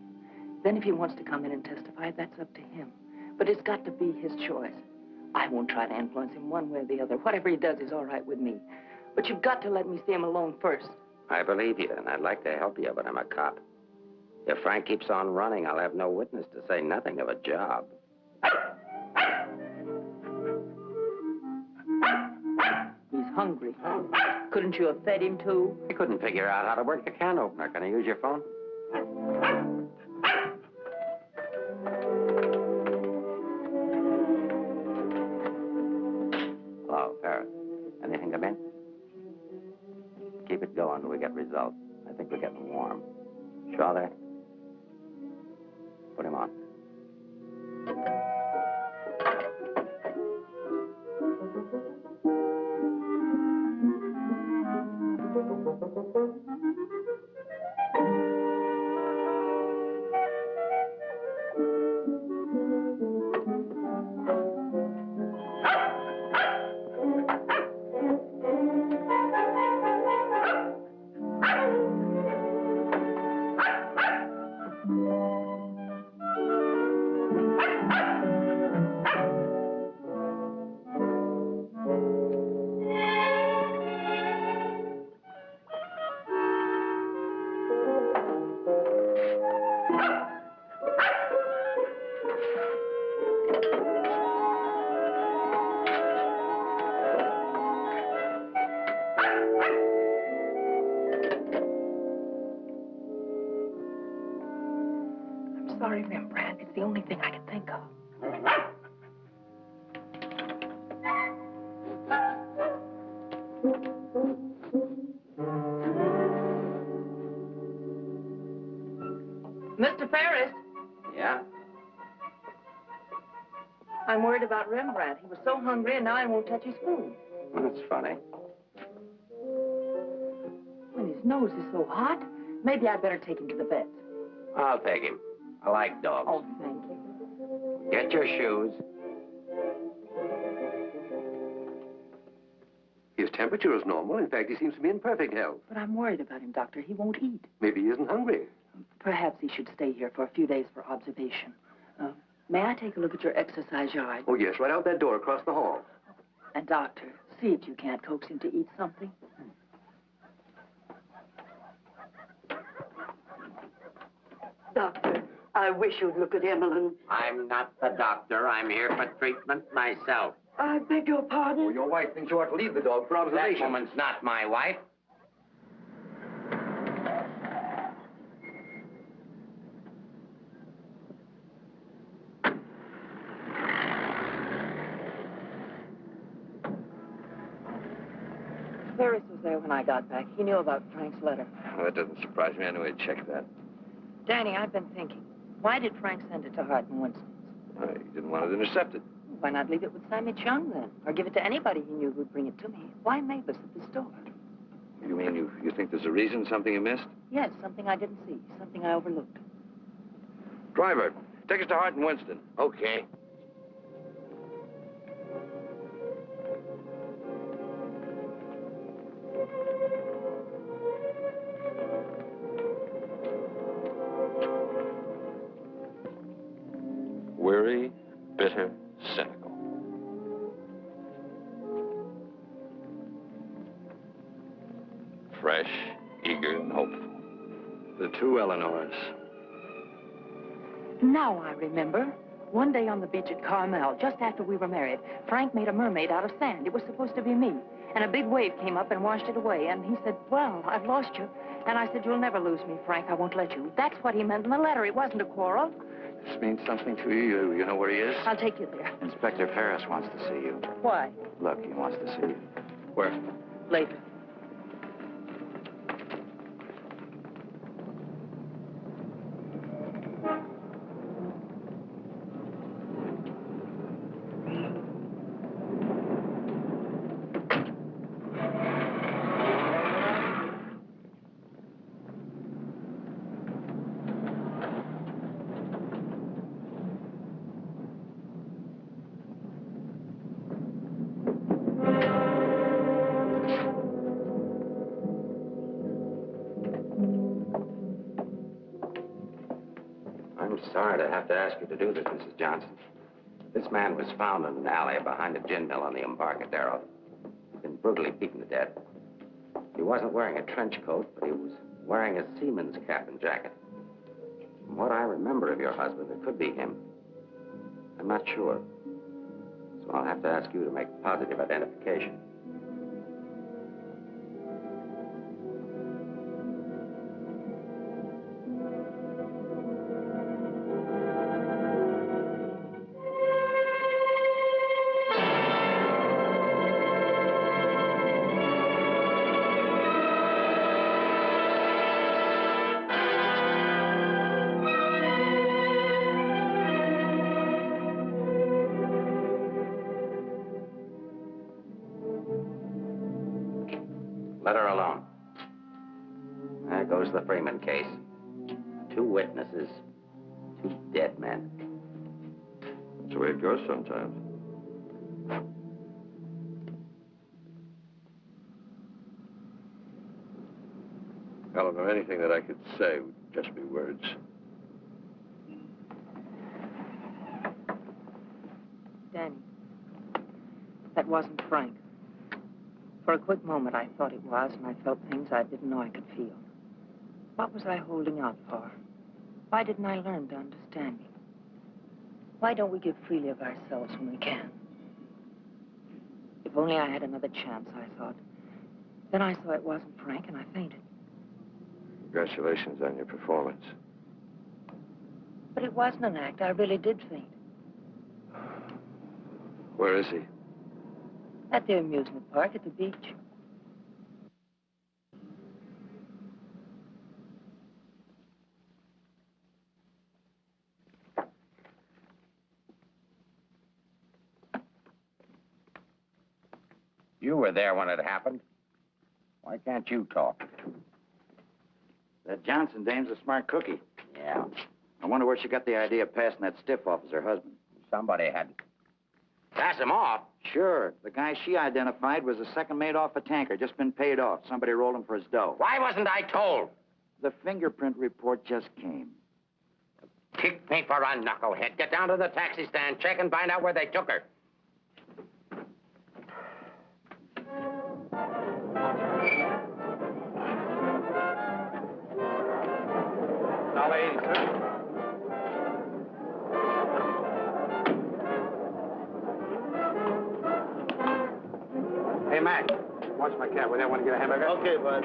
Then if he wants to come in and testify, that's up to him. But it's got to be his choice. I won't try to influence him one way or the other. Whatever he does is all right with me. But you've got to let me see him alone first. I believe you, and I'd like to help you, but I'm a cop. If Frank keeps on running, I'll have no witness to say nothing of a job. He's hungry. Couldn't you have fed him, too? I couldn't figure out how to work the can opener. Can I use your phone? Hello, Ferris. Anything come in? Keep it going till we get results. I think we're getting warm. Shaw there? Put him on. Sorry, Rembrandt. It's the only thing I can think of. Mr. Ferris. I'm worried about Rembrandt. He was so hungry, and now he won't touch his food. That's funny. When his nose is so hot, maybe I'd better take him to the vet. I'll take him. I like dogs. Oh, thank you. Get your shoes. His temperature is normal. In fact, he seems to be in perfect health. But I'm worried about him, Doctor. He won't eat. Maybe he isn't hungry. Perhaps he should stay here for a few days for observation. May I take a look at your exercise yard? Oh, yes, right out that door across the hall. And, Doctor, see if you can't coax him to eat something. Doctor, I wish you'd look at Emmeline. I'm not the doctor. I'm here for treatment myself. I beg your pardon? Oh, your wife thinks you ought to leave the dog for observation. That woman's not my wife. Ferris was there when I got back. He knew about Frank's letter. Well, that doesn't surprise me. I knew he'd check that. Danny, I've been thinking. Why did Frank send it to Hart and Winston's? He didn't want it intercepted. Why not leave it with Sammy Chung, then? Or give it to anybody he knew who'd bring it to me? Why Mavis at the store? You mean you think there's a reason, something you missed? Yes, something I didn't see, something I overlooked. Driver, take us to Hart and Winston. Okay. Weary, bitter, cynical. Fresh, eager, and hopeful. The two Eleanors. Now I remember. One day on the beach at Carmel, just after we were married, Frank made a mermaid out of sand. It was supposed to be me. And a big wave came up and washed it away. And he said, well, I've lost you. And I said, you'll never lose me, Frank. I won't let you. That's what he meant in the letter. It wasn't a quarrel. This means something to you. You know where he is? I'll take you there. Inspector Ferris wants to see you. Why? Look, he wants to see you. Where? Later. I'm sorry to have to ask you to do this, Mrs. Johnson. This man was found in an alley behind a gin mill on the Embarcadero. He'd been brutally beaten to death. He wasn't wearing a trench coat, but he was wearing a seaman's cap and jacket. From what I remember of your husband, it could be him. I'm not sure. So I'll have to ask you to make positive identification. Let her alone. There goes the Freeman case. 2 witnesses, 2 dead men. That's the way it goes sometimes. Eleanor, anything that I could say would just be words. Danny, that wasn't Frank. For a quick moment, I thought it was, and I felt things I didn't know I could feel. What was I holding out for? Why didn't I learn to understand him? Why don't we give freely of ourselves when we can? If only I had another chance, I thought. Then I saw it wasn't Frank, and I fainted. Congratulations on your performance. But it wasn't an act. I really did faint. Where is he? At the amusement park at the beach. You were there when it happened. Why can't you talk? That Johnson dame's a smart cookie. Yeah. I wonder where she got the idea of passing that stiff off as her husband. Somebody had to pass him off. Sure. The guy she identified was a second mate off a tanker, just been paid off. Somebody rolled him for his dough. Why wasn't I told? The fingerprint report just came. Kick me for a knucklehead. Get down to the taxi stand, check and find out where they took her. $1.80, sir. Hey, Mac, watch my cab. Will you want to get a hamburger? Okay, bud.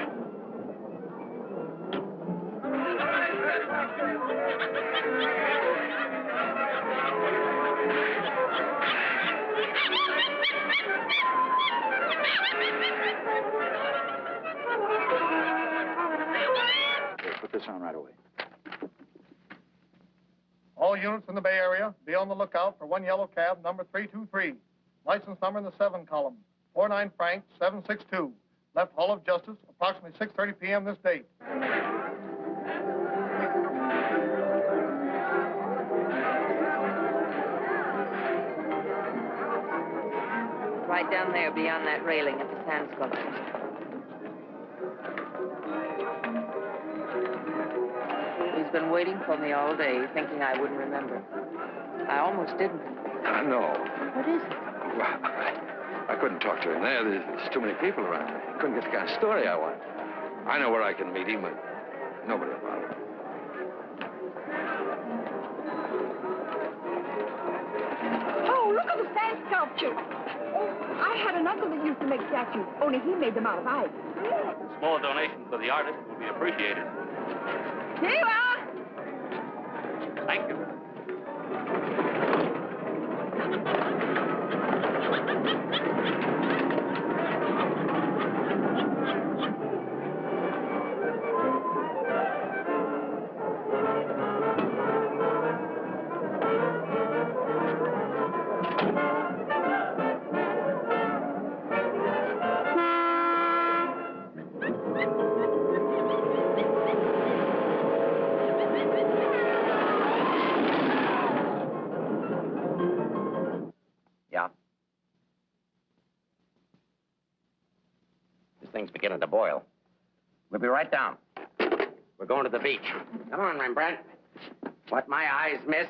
Here, put this on right away. All units in the Bay Area, be on the lookout for one yellow cab, number 323. License number in the 7 column, 49 Frank 762. Left Hall of Justice, approximately 6:30 p.m. this date. Right down there beyond that railing at the sand sculpture. He's been waiting for me all day, thinking I wouldn't remember. I almost didn't. No. What is it? Well, I couldn't talk to him there. There's too many people around. I couldn't get the kind of story I want. I know where I can meet him, but nobody about it. Oh, look at the sand sculpture. Oh, I had an uncle that used to make statues, only he made them out of ice. Small donation for the artist will be appreciated. Here you are. Thank you. This thing's beginning to boil. We'll be right down. We're going to the beach. Come on, Rembrandt. What my eyes miss,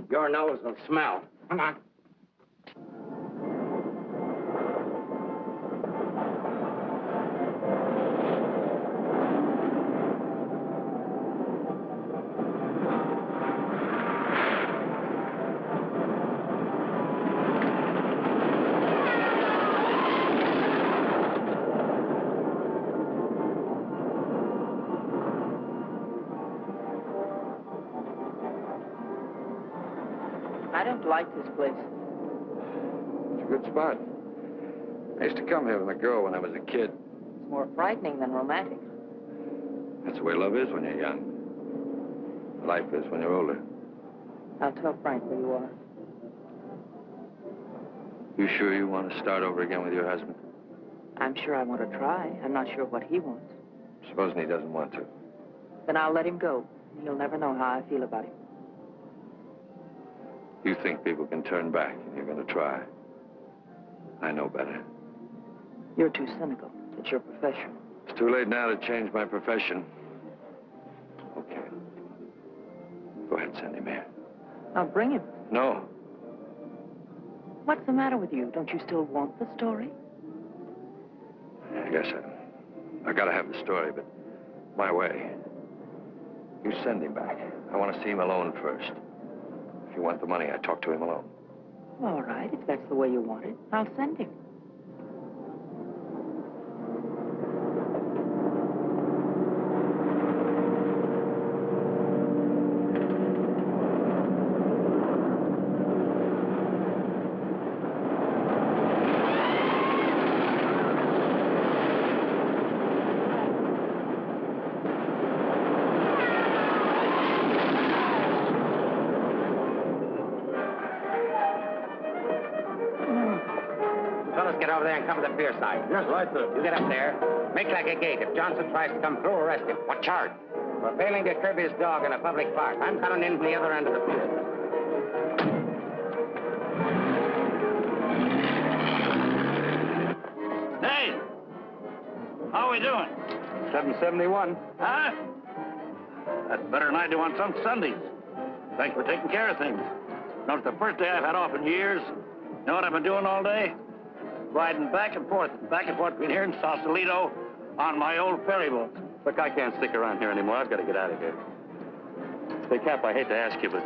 your nose will smell. Come on. I don't like this place. It's a good spot. I used to come here with a girl when I was a kid. It's more frightening than romantic. That's the way love is when you're young. Life is when you're older. I'll tell Frank where you are. You sure you want to start over again with your husband? I'm sure I want to try. I'm not sure what he wants. Supposing he doesn't want to. Then I'll let him go. He'll never know how I feel about him. You think people can turn back, and you're going to try. I know better. You're too cynical. It's your profession. It's too late now to change my profession. Okay. Go ahead, send him here. I'll bring him. No. What's the matter with you? Don't you still want the story? I guess I got to have the story, but my way. You send him back. I want to see him alone first. If you want the money, I talk to him alone. All right, if that's the way you want it, I'll send him. fellas get over there and cover the pier side. Yes, right, sir. You get up there. Make like a gate. If Johnson tries to come through, arrest him. What charge? For failing to curb his dog in a public park. I'm coming in from the other end of the pier. Hey! How are we doing? 771. Huh? That's better than I do on some Sundays. Thanks for taking care of things. Now, it's the first day I've had off in years. You know what I've been doing all day? Riding back and forth between here and Sausalito on my old ferry boat. Look, I can't stick around here anymore. I've got to get out of here. Say, Cap, I hate to ask you, but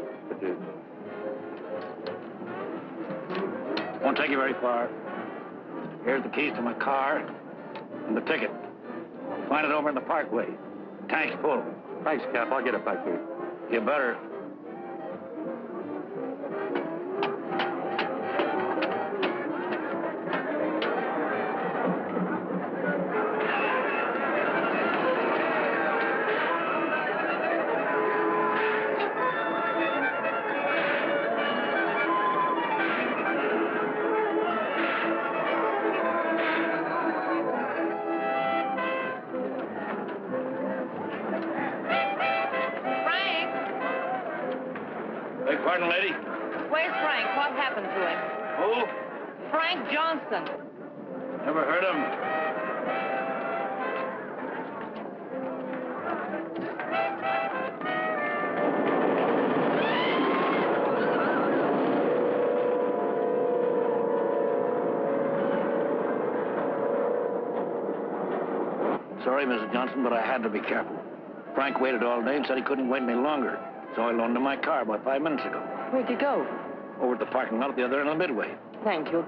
Won't take you very far. Here's the keys to my car and the ticket. Find it over in the parkway. Tank's full. Thanks, Cap. I'll get it back here. You better. Beg pardon, lady? Where's Frank? What happened to him? Who? Frank Johnson. Never heard of him. Sorry, Mrs. Johnson, but I had to be careful. Frank waited all day and said he couldn't wait any longer. So I loaned him my car about 5 minutes ago. Where'd you go? Over at the parking lot at the other end of the Midway. Thank you.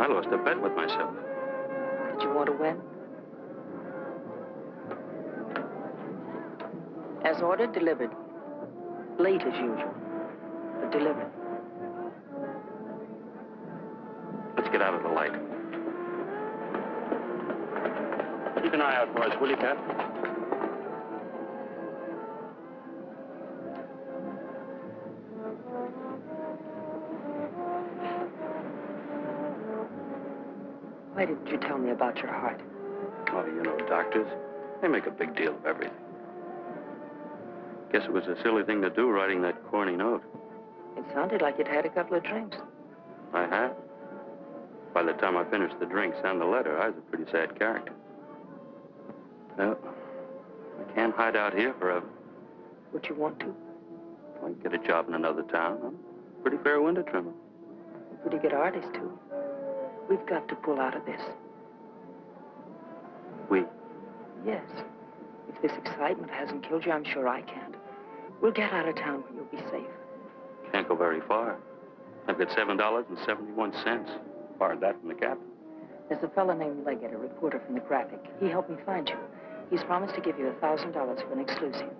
I lost a bet with myself. Did you want to win? As ordered, delivered. Late as usual, but delivered. Let's get out of the light. Keep an eye out for us, will you, Cap? Why didn't you tell me about your heart? Oh, you know, doctors, they make a big deal of everything. Guess it was a silly thing to do, writing that corny note. It sounded like you'd had a couple of drinks. I had. By the time I finished the drinks and the letter, I was a pretty sad character. Well, I can't hide out here forever. Would you want to? I can get a job in another town. I'm a pretty fair window trimmer. A pretty good artist, too. We've got to pull out of this. We? Yes. If this excitement hasn't killed you, I'm sure I can't. We'll get out of town where you'll be safe. Can't go very far. I've got $7.71. Borrowed that from the captain. There's a fellow named Leggett, a reporter from the Graphic. He helped me find you. He's promised to give you $1,000 for an exclusive.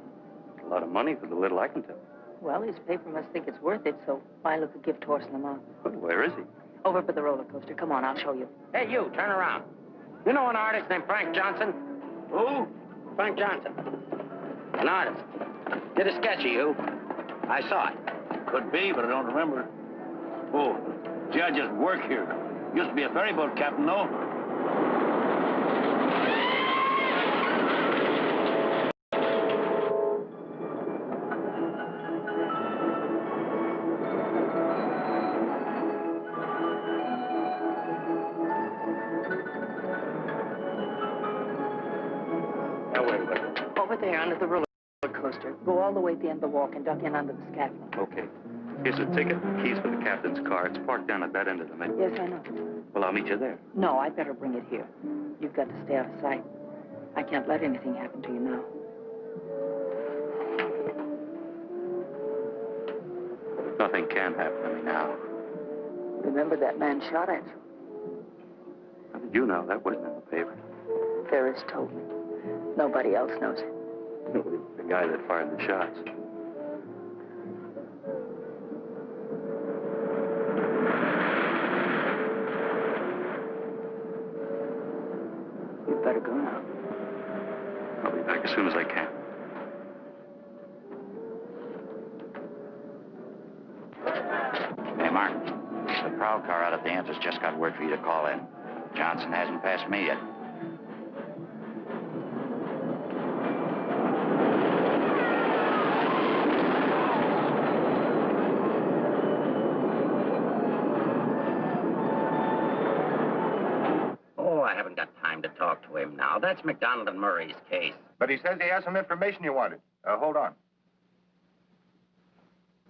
A lot of money for the little I can tell. Well, his paper must think it's worth it, so why look a gift horse in the mouth? Well, where is he? Over by the roller coaster. Come on, I'll show you. Hey, you, turn around. You know an artist named Frank Johnson? Who? Frank Johnson. An artist. Did a sketch of you. I saw it. Could be, but I don't remember. Oh, gee, I just work here. Used to be a ferry boat captain, though. Over there under the roller coaster. Go all the way to the end of the walk and duck in under the scaffolding. Okay. Here's a ticket and keys for the captain's car. It's parked down at that end of the Midway. Yes, I know. Well, I'll meet you there. No, I'd better bring it here. You've got to stay out of sight. I can't let anything happen to you now. Nothing can happen to me now. Remember that man shot at you? How did you know? That wasn't in the paper. Ferris told me. Nobody else knows it. It was the guy that fired the shots. You'd better go now. I'll be back as soon as I can. prowl car out at the entrance. Just got word for you to call in. Johnson hasn't passed me yet. Oh, I haven't got time to talk to him now. That's McDonald and Murray's case. But he says he has some information you wanted. Hold on.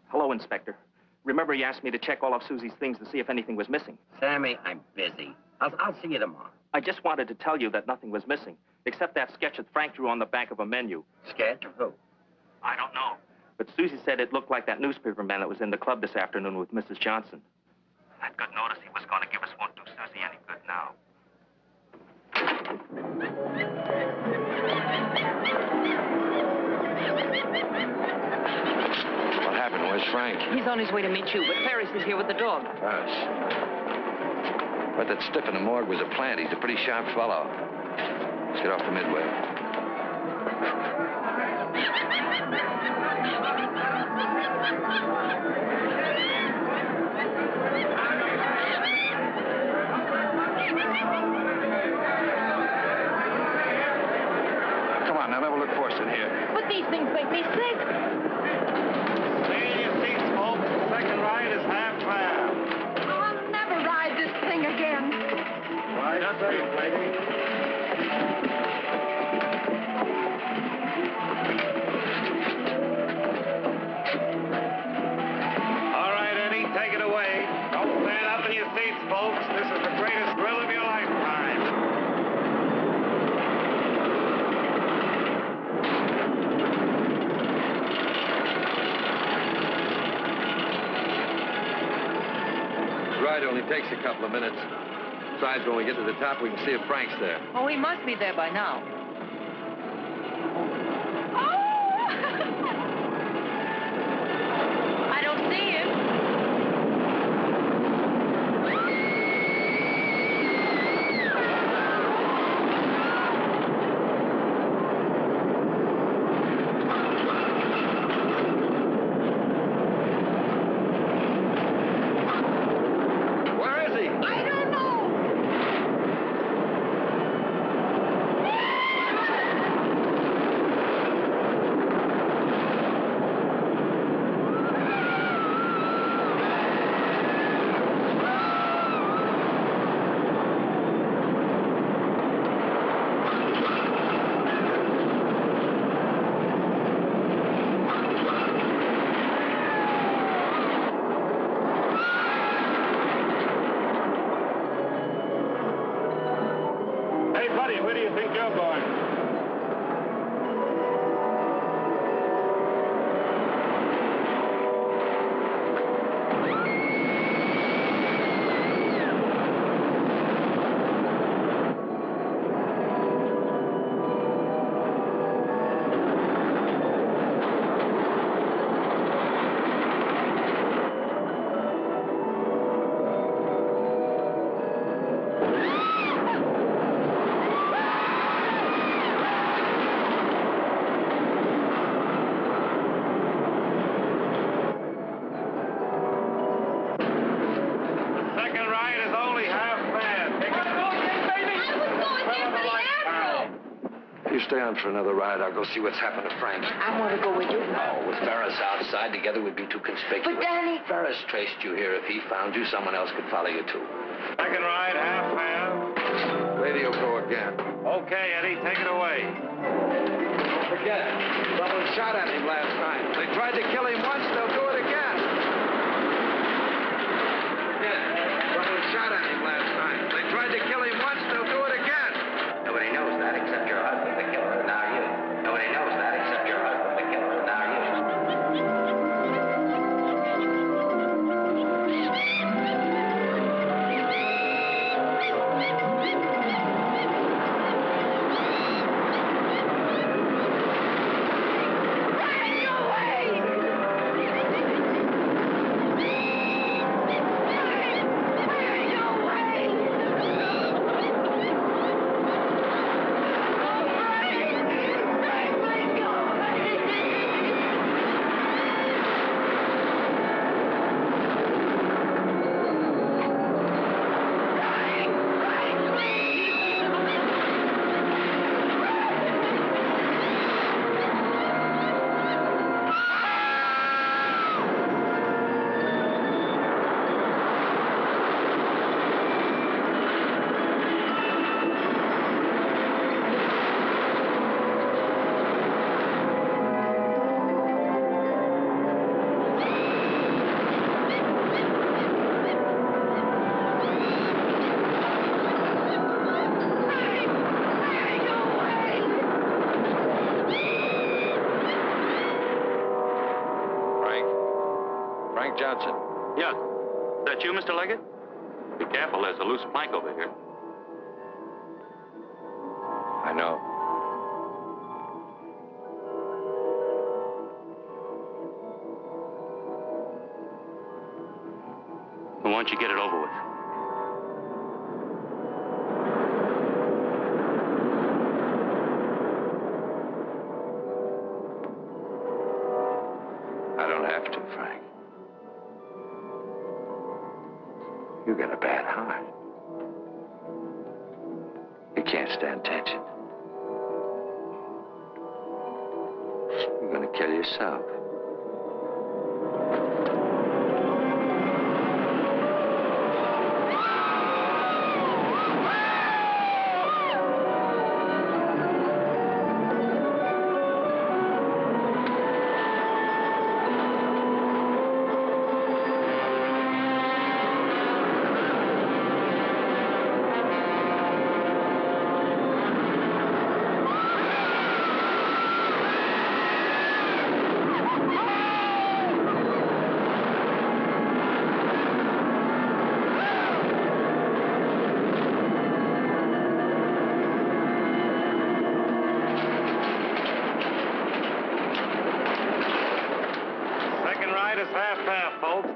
Hello, Inspector. Remember you asked me to check all of Susie's things to see if anything was missing. Sammy, I'm busy. I'll see you tomorrow. I just wanted to tell you that nothing was missing, except that sketch that Frank drew on the back of a menu. Sketch of who? I don't know. But Susie said it looked like that newspaper man that was in the club this afternoon with Mrs. Johnson. I'd good notice he was going to give us won't do Susie any good now. What happened? Where's Frank? He's on his way to meet you, but Ferris is here with the dog. Ferris. But that stiff in the morgue was a plant. He's a pretty sharp fellow. Let's get off the Midway. Come on, now, never look forced in here. But these things make me sick. Stay in your seats, folks. The second ride is half fare. I'll never ride this thing again. Right up there, lady. All right, Eddie, take it away. Don't stand up in your seats, folks. This is the greatest thrill of your lifetime. The ride only takes a couple of minutes. Besides, when we get to the top, we can see if Frank's there. Oh, he must be there by now. I don't see him. Where is he? I don't know. Hey, buddy, where do you think you're going? Second ride is only half fare. Take it. You stay on for another ride. I'll go see what's happened to Frank. I want to go with you. No, with Ferris outside, together we'd be too conspicuous. But, Danny... Ferris traced you here. If he found you, someone else could follow you, too. Second ride, half fare. Radio go again. Okay, Eddie, take it away. Don't forget, someone shot at him last night. They tried to kill him once, they'll do it again. Again, someone shot at him last night. They tried to kill him once, they'll do it again. Nobody knows that except your husband, the killer, and now you. Nobody knows that except your husband, the killer, and now you. Frank Johnson. Yeah. That you, Mr. Leggett? Be careful, there's a loose plank over here. I know. Why don't you get it over with? I don't have to, Frank. You got a bad heart. You can't stand tension. You're gonna kill yourself.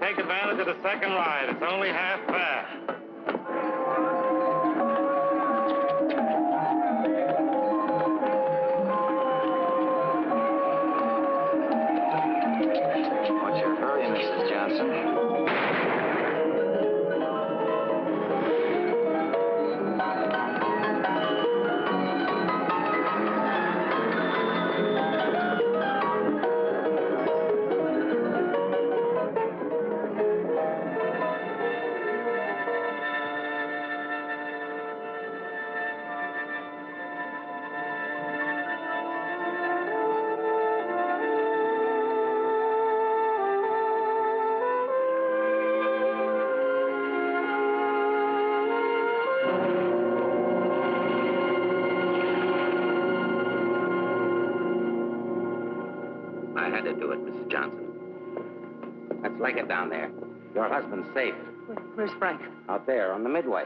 Take advantage of the second ride. It's only half fare. What's your hurry, Mrs. Johnson? I had to do it, Mrs. Johnson. Let's leg it down there. Your husband's safe. Where's Frank? Out there on the midway.